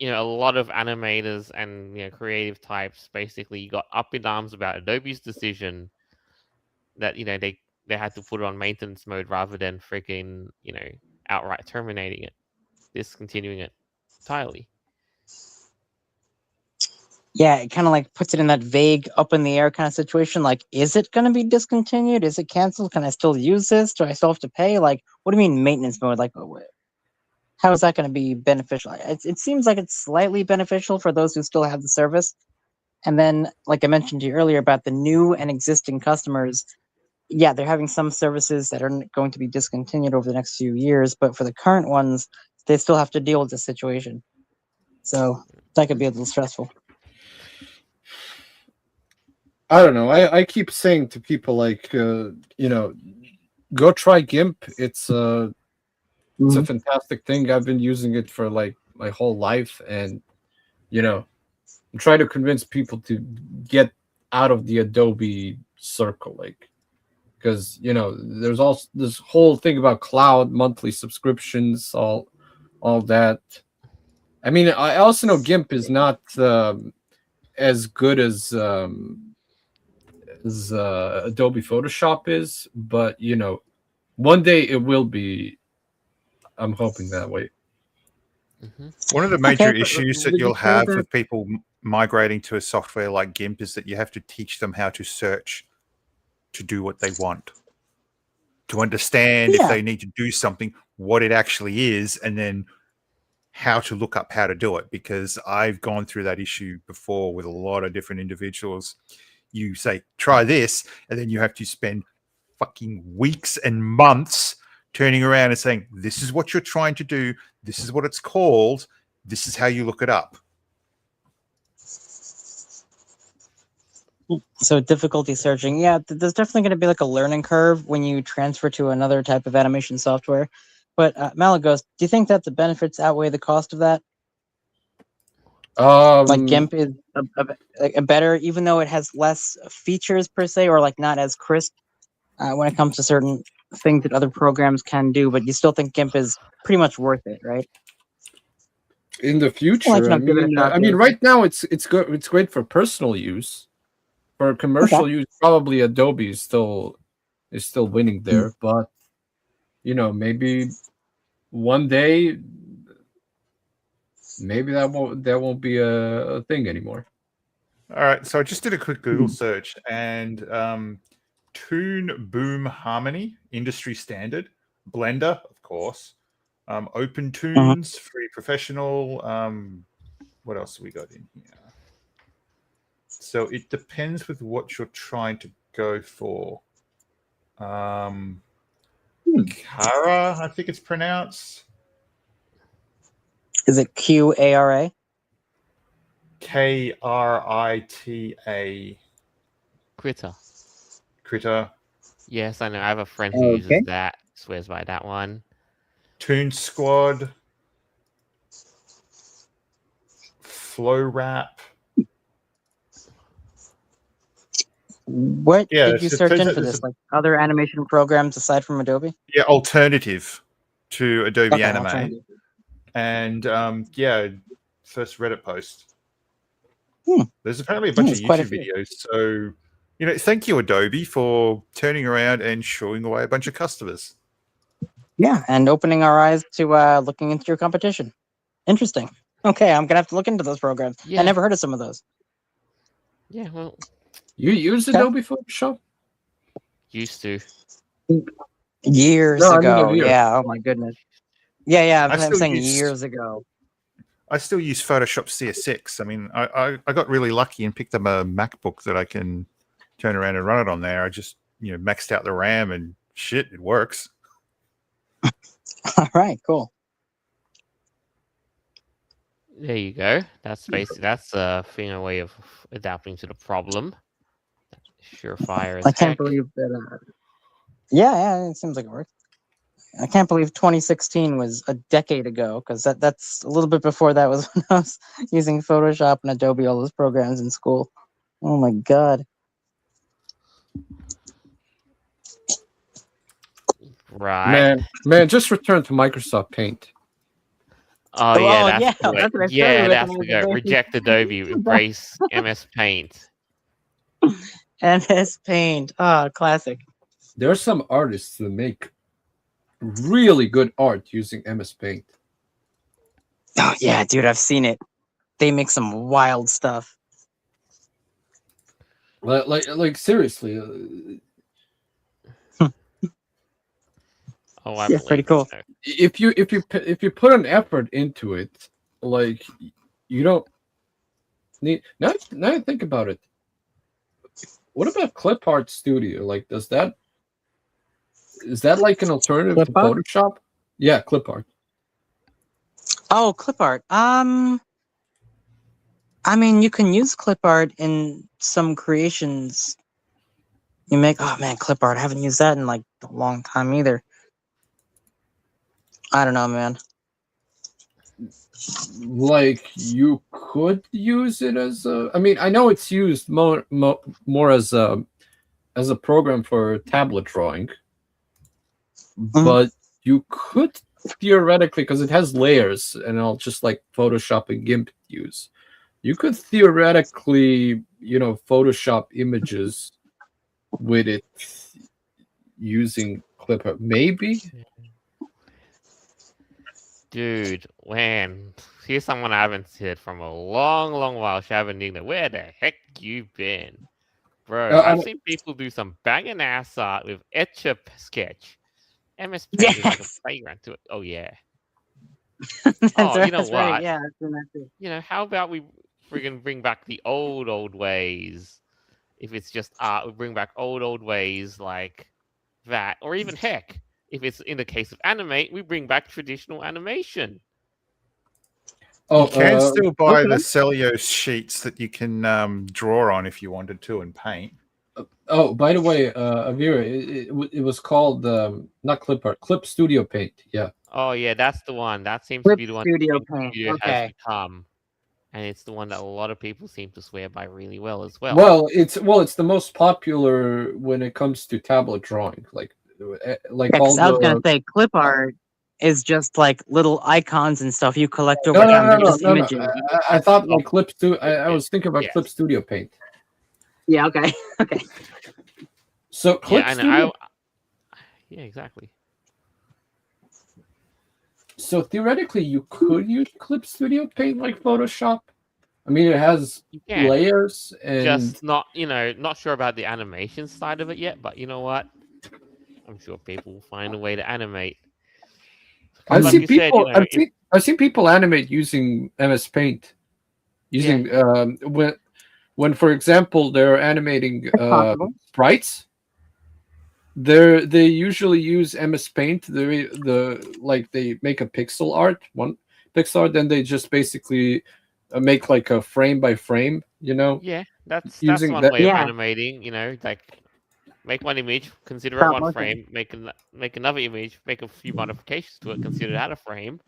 a lot of animators and creative types basically got up in arms about Adobe's decision that they had to put it on maintenance mode rather than freaking outright terminating it, discontinuing it entirely. Yeah, it kind of like puts it in that vague, up in the air kind of situation. Like, is it going to be discontinued? Is it canceled? Can I still use this? Do I still have to pay? Like, what do you mean maintenance mode? Like, how is that going to be beneficial? It seems like it's slightly beneficial for those who still have the service. And then, like I mentioned to you earlier about the new and existing customers, yeah, they're having some services that are going to be discontinued over the next few years, but for the current ones, they still have to deal with this situation. So that could be a little stressful. I don't know. I keep saying to people like, go try GIMP. It's a fantastic thing. I've been using it for like my whole life, and try to convince people to get out of the Adobe circle, like, because there's also this whole thing about cloud monthly subscriptions, all that. I mean, I also know GIMP is not as good as Adobe Photoshop is, but one day it will be. I'm hoping that way. Mm-hmm. One of the major Okay, but issues that would you you'll say have that- with people migrating to a software like GIMP is that you have to teach them how to search to do what they want, to understand if Yeah. they need to do something, what it actually is, and then how to look up how to do it. Because I've gone through that issue before with a lot of different individuals. You say, try this, and then you have to spend fucking weeks and months turning around and saying, this is what you're trying to do. This is what it's called. This is how you look it up. So difficulty searching. Yeah, there's definitely going to be like a learning curve when you transfer to another type of animation software. But Malagos, do you think that the benefits outweigh the cost of that? Like GIMP is a better, even though it has less features per se, or like not as crisp when it comes to certain things that other programs can do. But you still think GIMP is pretty much worth it, right? In the future, Well, give it a shot, I mean, yeah. right now it's good. It's great for personal use. For commercial use, probably Adobe is still winning there. But maybe one day maybe that won't be a thing anymore. All right, so I just did a quick Google search, and Tune Boom Harmony industry standard, Blender, of course, Open Tunes, free professional. What else have we got in here? So it depends with what you're trying to go for. Kara, I think it's pronounced. Is it QARA? Krita. Critter. Yes, I know. I have a friend who Okay. uses that, swears by that one. Toon Squad. Flow Wrap. What Yeah, did you so it search turns in out for there's this? Like other animation programs aside from Adobe? Yeah, alternative to Adobe Okay, Anime. alternative. And first Reddit post. Hmm. There's apparently a bunch of There's quite a YouTube few. videos. So, thank you, Adobe, for turning around and showing away a bunch of customers. Yeah, and opening our eyes to looking into your competition. Interesting. Okay, I'm gonna have to look into those programs. Yeah. I never heard of some of those. Yeah, well, You use Okay. Adobe Photoshop? used to. Years No, I mean ago. a year. Yeah. Oh my goodness. Yeah. I I'm still saying use- years ago. I still use Photoshop CS6. I mean, I got really lucky and picked up a MacBook that I can turn around and run it on there. I just, maxed out the RAM and shit, it works. All right. Cool. There you go. That's basically a way of adapting to the problem. Surefire as I can't heck. believe that. Yeah. It seems like it works. I can't believe 2016 was a decade ago, because that's a little bit before that was when I was using Photoshop and Adobe, all those programs in school. Oh my god. Right. Man, just return to Microsoft Paint. Oh yeah, Oh, that's yeah, the way. that's what I started Yeah, with that's when I the was go. Adobe. Reject Adobe, embrace MS Paint. MS Paint. Ah, classic. There are some artists that make really good art using MS Paint. Oh yeah, dude, I've seen it. They make some wild stuff. Like seriously. Oh, I Yeah, believe pretty it, cool. though. If you put an effort into it, like you don't need now I think about it. What about Clip Art Studio? Like, is that like an alternative Clip to art? Photoshop? Yeah, Clip Art. Oh, clip art. I mean, you can use clip art in some creations you make. Oh man, clip art. I haven't used that in like a long time either. I don't know, man. Like, you could use it as a. I mean, I know it's used more as a program for tablet drawing, but you could theoretically, because it has layers, and I'll just like Photoshop and GIMP use. You could theoretically, Photoshop images with it using Clip Art. Maybe. Dude, man, here's someone I haven't seen from a long, long while. Shavanina, where the heck you been? Bro, I've seen people do some banging ass art with Etch-a-Sketch. MS Paint is like a playground to it. Oh, yeah. That's You know that's right. what? Yeah, I've seen that too. How about we friggin' bring back the old ways? If it's just art, we bring back old ways like that. Or even heck, if it's in the case of animate, we bring back traditional animation. You can still buy okay. the cellulose sheets that you can draw on if you wanted to and paint. Oh, by the way, Avira, it was called not Clip Art, Clip Studio Paint. Yeah. Oh yeah, that's the one. That seems Clip to be the one Studio that Paint. Studio has Okay. become, and it's the one that a lot of people seem to swear by really well as well. Well, it's the most popular when it comes to tablet drawing. Like Yeah, all 'cause I was the. gonna say clip art is just like little icons and stuff you collect over time. They're just images. I thought like Clip Studio. I was thinking about Yes. Clip Studio Paint. Yeah. Okay. Okay. So Clip yeah, Studio. yeah, exactly. So theoretically, you could use Clip Studio Paint like Photoshop. I mean, it has You can. layers and Just not, not sure about the animation side of it yet, but you know what? I'm sure people will find a way to animate. I've Like seen you said, people. I've seen people animate using MS Paint. Using when for example they're animating It's possible. sprites. They usually use MS Paint. They make a pixel art, one pixel art, then they just basically make like a frame by frame. Yeah, that's using one that. way of Yeah. animating. Like make one image, consider it Stop one motion. frame. Make another image, make a few modifications to it, consider that a frame.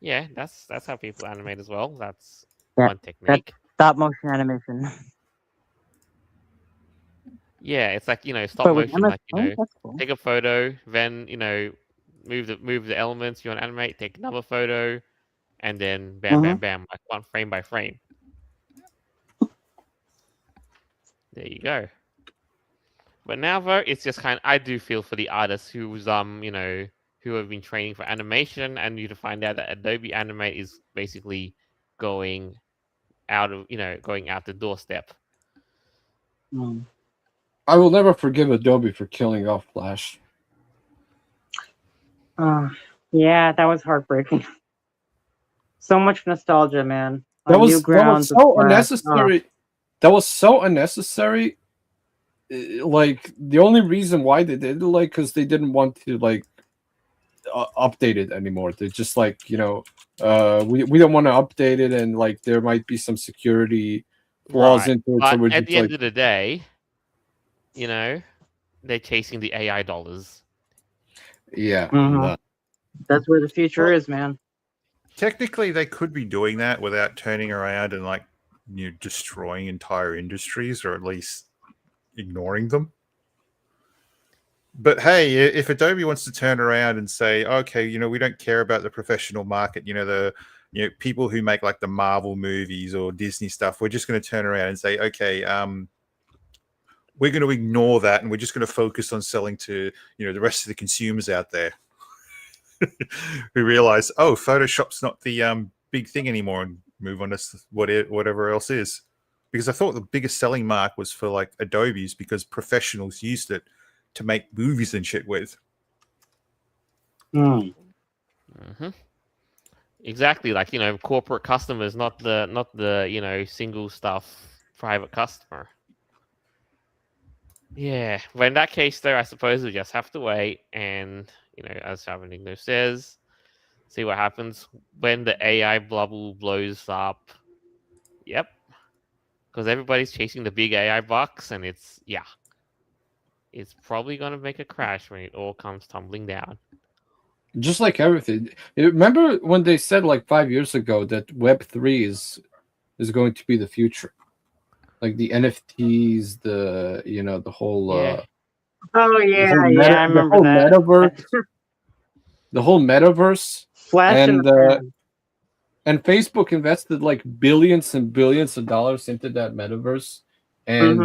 Yeah, that's how people animate as well. That's Yeah, one technique. Stop motion animation. Yeah, it's like stop But with motion. MS Like Paint, that's cool. take a photo, then move the elements you want to animate. Take another photo, and then bam, bam, bam, like one frame by frame. There you go. But now though, it's just I do feel for the artists who's who have been training for animation, and you to find out that Adobe Animate is basically going out of going out the doorstep. Mm. I will never forgive Adobe for killing off Flash. Yeah, that was heartbreaking. So much nostalgia, man. That was Newgrounds of so Flash. unnecessary. That was so unnecessary. Like the only reason why they did it, because they didn't want to update it anymore. They're just we don't want to update it, and there might be some security flaws Right. into it. But So we're at just the end of the day, they're chasing the AI dollars. yeah. Mhm. That's where the future is, man. Technically, they could be doing that without turning around and destroying entire industries, or at least ignoring them. But hey, if Adobe wants to turn around and say, okay, we don't care about the professional market, the people who make like the Marvel movies or Disney stuff, we're just going to turn around and say, okay, we're going to ignore that, and we're just going to focus on selling to the rest of the consumers out there who realize, oh, Photoshop's not the big thing anymore, and move on to whatever else is. Because I thought the biggest selling mark was for like Adobe's, because professionals used it to make movies and shit with. Mm-hmm. Exactly, like corporate customers, not the single stuff private customer. Yeah, well, in that case, though, I suppose we just have to wait, and as Savinigno says, see what happens when the AI bubble blows up. Yep, because everybody's chasing the big AI bucks, and it's probably gonna make a crash when it all comes tumbling down. Just like everything. Remember when they said 5 years ago that Web3 is going to be the future, like the NFTs, the whole Oh the yeah, whole I remember that. metaverse, the whole metaverse, Flash in and the pan. and Facebook invested billions and billions of dollars into that metaverse, and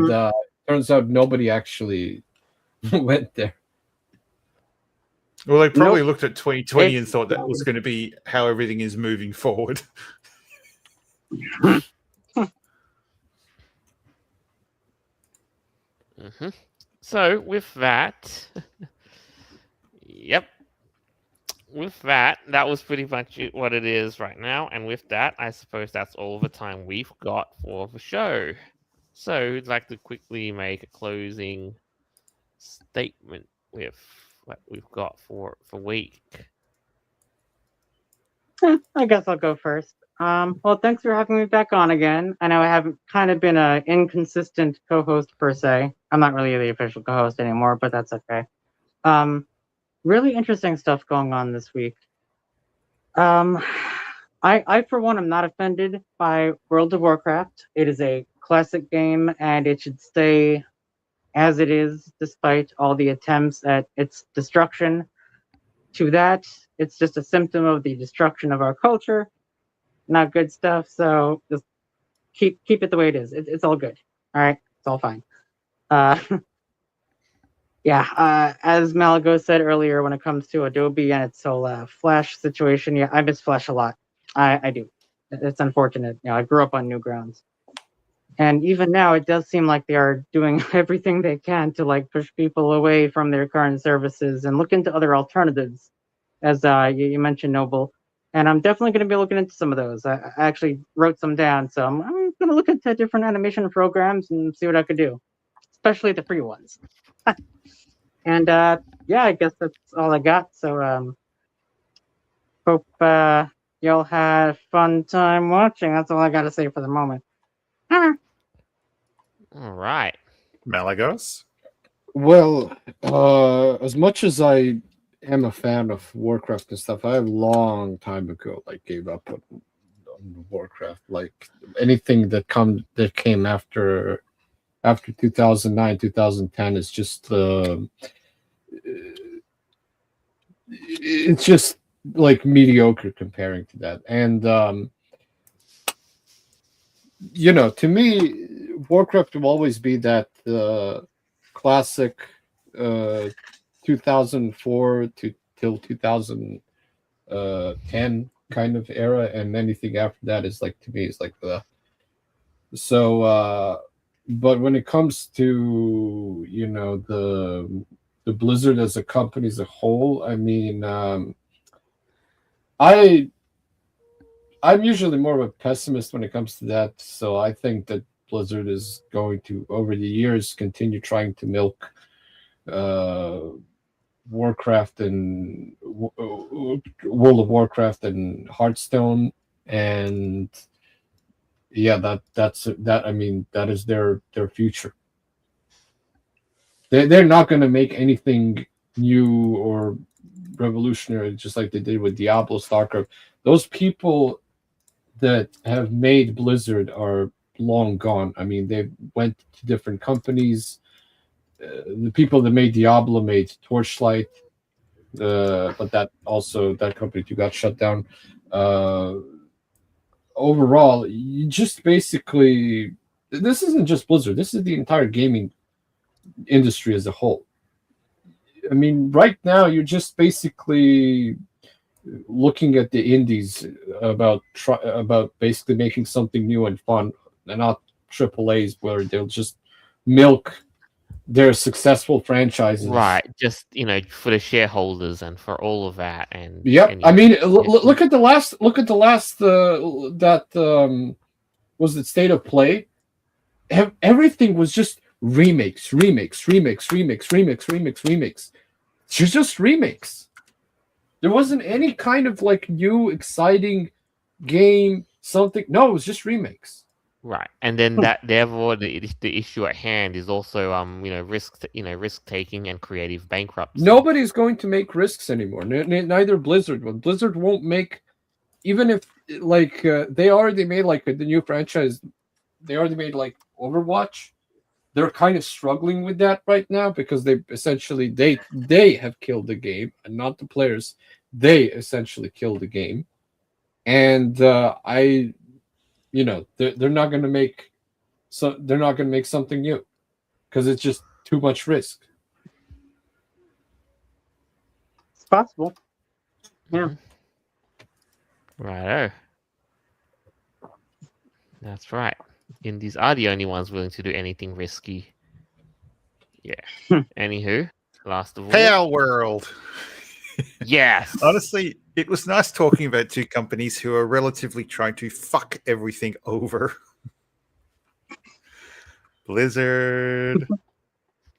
turns out nobody actually went there. Well, they probably looked at 2020 and thought that was going to be how everything is moving forward. So with that, yep. With that was pretty much what it is right now. And with that, I suppose that's all the time we've got for the show. So I'd like to quickly make a closing statement with what we've got for week. I guess I'll go first. Well, thanks for having me back on again. I know I haven't kind of been an inconsistent co-host per se. I'm not really the official co-host anymore, but that's okay. Really interesting stuff going on this week. I for one am not offended by World of Warcraft. It is a classic game, and it should stay as it is, despite all the attempts at its destruction. To that, it's just a symptom of the destruction of our culture. Not good stuff. So just keep it the way it is. It's all good. All right, it's all fine. Yeah, as Malago said earlier, when it comes to Adobe and its whole Flash situation, yeah, I miss Flash a lot. I do. It's unfortunate. I grew up on Newgrounds, and even now, it does seem like they are doing everything they can to like push people away from their current services and look into other alternatives, as you mentioned, Noble. And I'm definitely going to be looking into some of those. I actually wrote some down, so I'm going to look into different animation programs and see what I could do, especially the free ones. And yeah, I guess that's all I got. So hope y'all had fun time watching. That's all I got to say for the moment. All right. Malagos? Well, as much as I am a fan of Warcraft and stuff, I a long time ago like gave up on Warcraft. Like anything that came after 2009, 2010 is just it's just like mediocre comparing to that. And to me, Warcraft will always be that classic 2004 till 2010 kind of era, and anything after that is like, to me, is like but when it comes to the Blizzard as a company as a whole, I mean, I'm usually more of a pessimist when it comes to that. So I think that Blizzard is going to, over the years, continue trying to milk Warcraft and World of Warcraft and Hearthstone, and yeah, I mean, that is their future. They're not going to make anything new or revolutionary, just like they did with Diablo, StarCraft. Those people that have made Blizzard are long gone. I mean, they went to different companies. The people that made Diablo made Torchlight, but that company too got shut down. Overall, you just basically, this isn't just Blizzard. This is the entire gaming industry as a whole. I mean, right now you're just basically looking at the indies about basically making something new and fun, and not AAAs where they'll just milk their succccessful franchises. Right, just for the shareholders and for all of that. And yep, and I mean, look at the last that was the State of Play. Everything was just remakes. It's just remakes. There wasn't any kind of like new exciting game, something. No, it was just remakes. Right, and then therefore the issue at hand is also risk taking and creative bankruptcy. Nobody's going to make risks anymore. Neither Blizzard. Blizzard won't make, even if like they already made like the new franchise. They already made like Overwatch. They're kind of struggling with that right now because they essentially they have killed the game, and not the players. They essentially killed the game, and they're not going to make something new because it's just too much risk. It's possible. Yeah. Righto. That's right. Indies are the only ones willing to do anything risky. Yeah. Anywho, last of all. Hey, our world. Yes. Honestly, it was nice talking about two companies who are relatively trying to fuck everything over. Blizzard,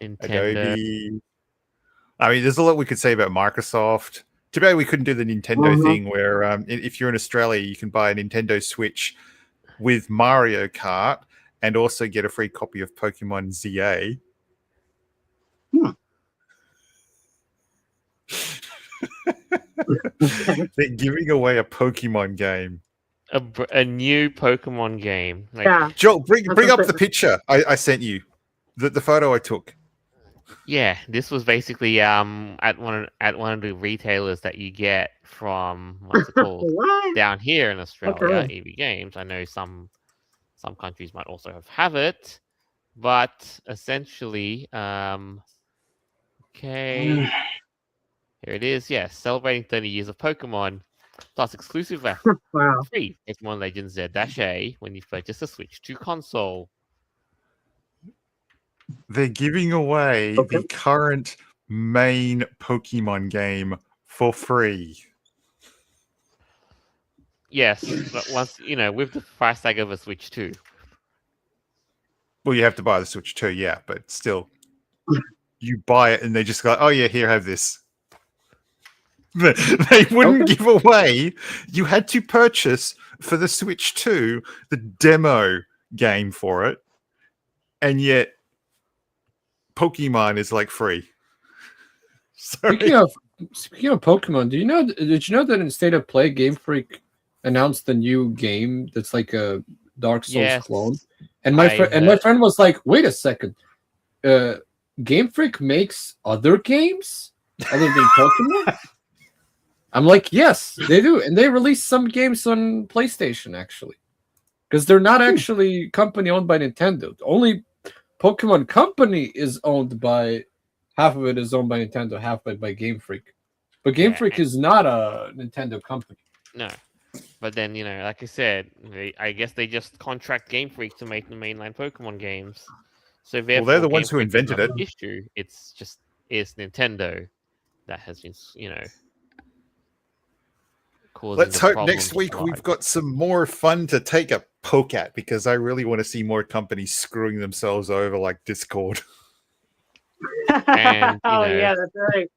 Nintendo. Adobe. I mean, there's a lot we could say about Microsoft. Too bad we couldn't do the Nintendo thing where if you're in Australia, you can buy a Nintendo Switch with Mario Kart and also get a free copy of Pokemon ZA. They're giving away a Pokemon game. A new Pokemon game. Like, Yeah. Joel, bring up the picture I sent you. The photo I took. Yeah, this was basically at one of the retailers that you get from what's it called What? down here in Australia, Okay. EB Games. I know some countries might also have it, but essentially Okay. Here it is. Yes, celebrating 30 years of Pokemon. Plus exclusive Wow. free Pokemon Legends Z-A when you purchase a Switch 2 console. They're giving away Okay. the current main Pokemon game for free. Yes, but once with the price tag of a Switch 2. Well, you have to buy the Switch 2, yeah, but still, you buy it and they just go, oh yeah, here, have this. They wouldn't give away. You had to purchase for the Switch 2 the demo game for it, and yet Pokemon is like free. Sorry. Speaking of Pokemon, did you know that in State of Play, Game Freak announced a new game that's like a Dark Souls Yes, clone? And my friend was like, "Wait a second, Game Freak makes other games other than Pokemon?" I'm like, "Yes, they do, and they released some games on PlayStation actually, because they're not actually company owned by Nintendo. Only Pokemon Company is owned by." Half of it is owned by Nintendo, half by Game Freak. But Game Freak is not a Nintendo company. No. But then, like I said, I guess they just contract Game Freak to make the mainline Pokemon games. So therefore, they're the Game ones who Freak is invented not it. an issue. It's Nintendo that has been, causing Let's the hope problems next week of we've got some more fun to take a poke at, because I really want to see more companies screwing themselves over like Discord. And, yeah, that's right.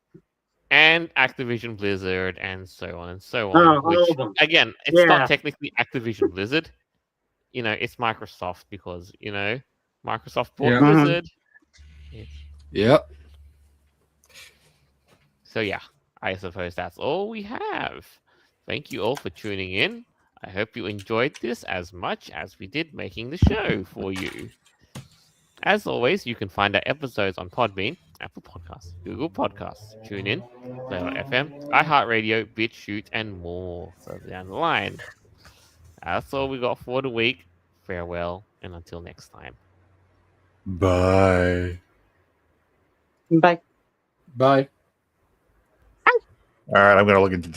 and Activision Blizzard, and so on and so Oh, on. all Which, of them. again, it's Yeah. not technically Activision Blizzard. It's Microsoft because, Microsoft bought Yeah. Blizzard. Yep. So, yeah, I suppose that's all we have. Thank you all for tuning in. I hope you enjoyed this as much as we did making the show for you. As always, you can find our episodes on Podbean, Apple Podcasts, Google Podcasts, TuneIn, Player.fm, iHeartRadio, BitChute, and more further down the line. That's all we got for the week. Farewell, and until next time. Bye. Bye. Bye. All right, I'm going to look into this.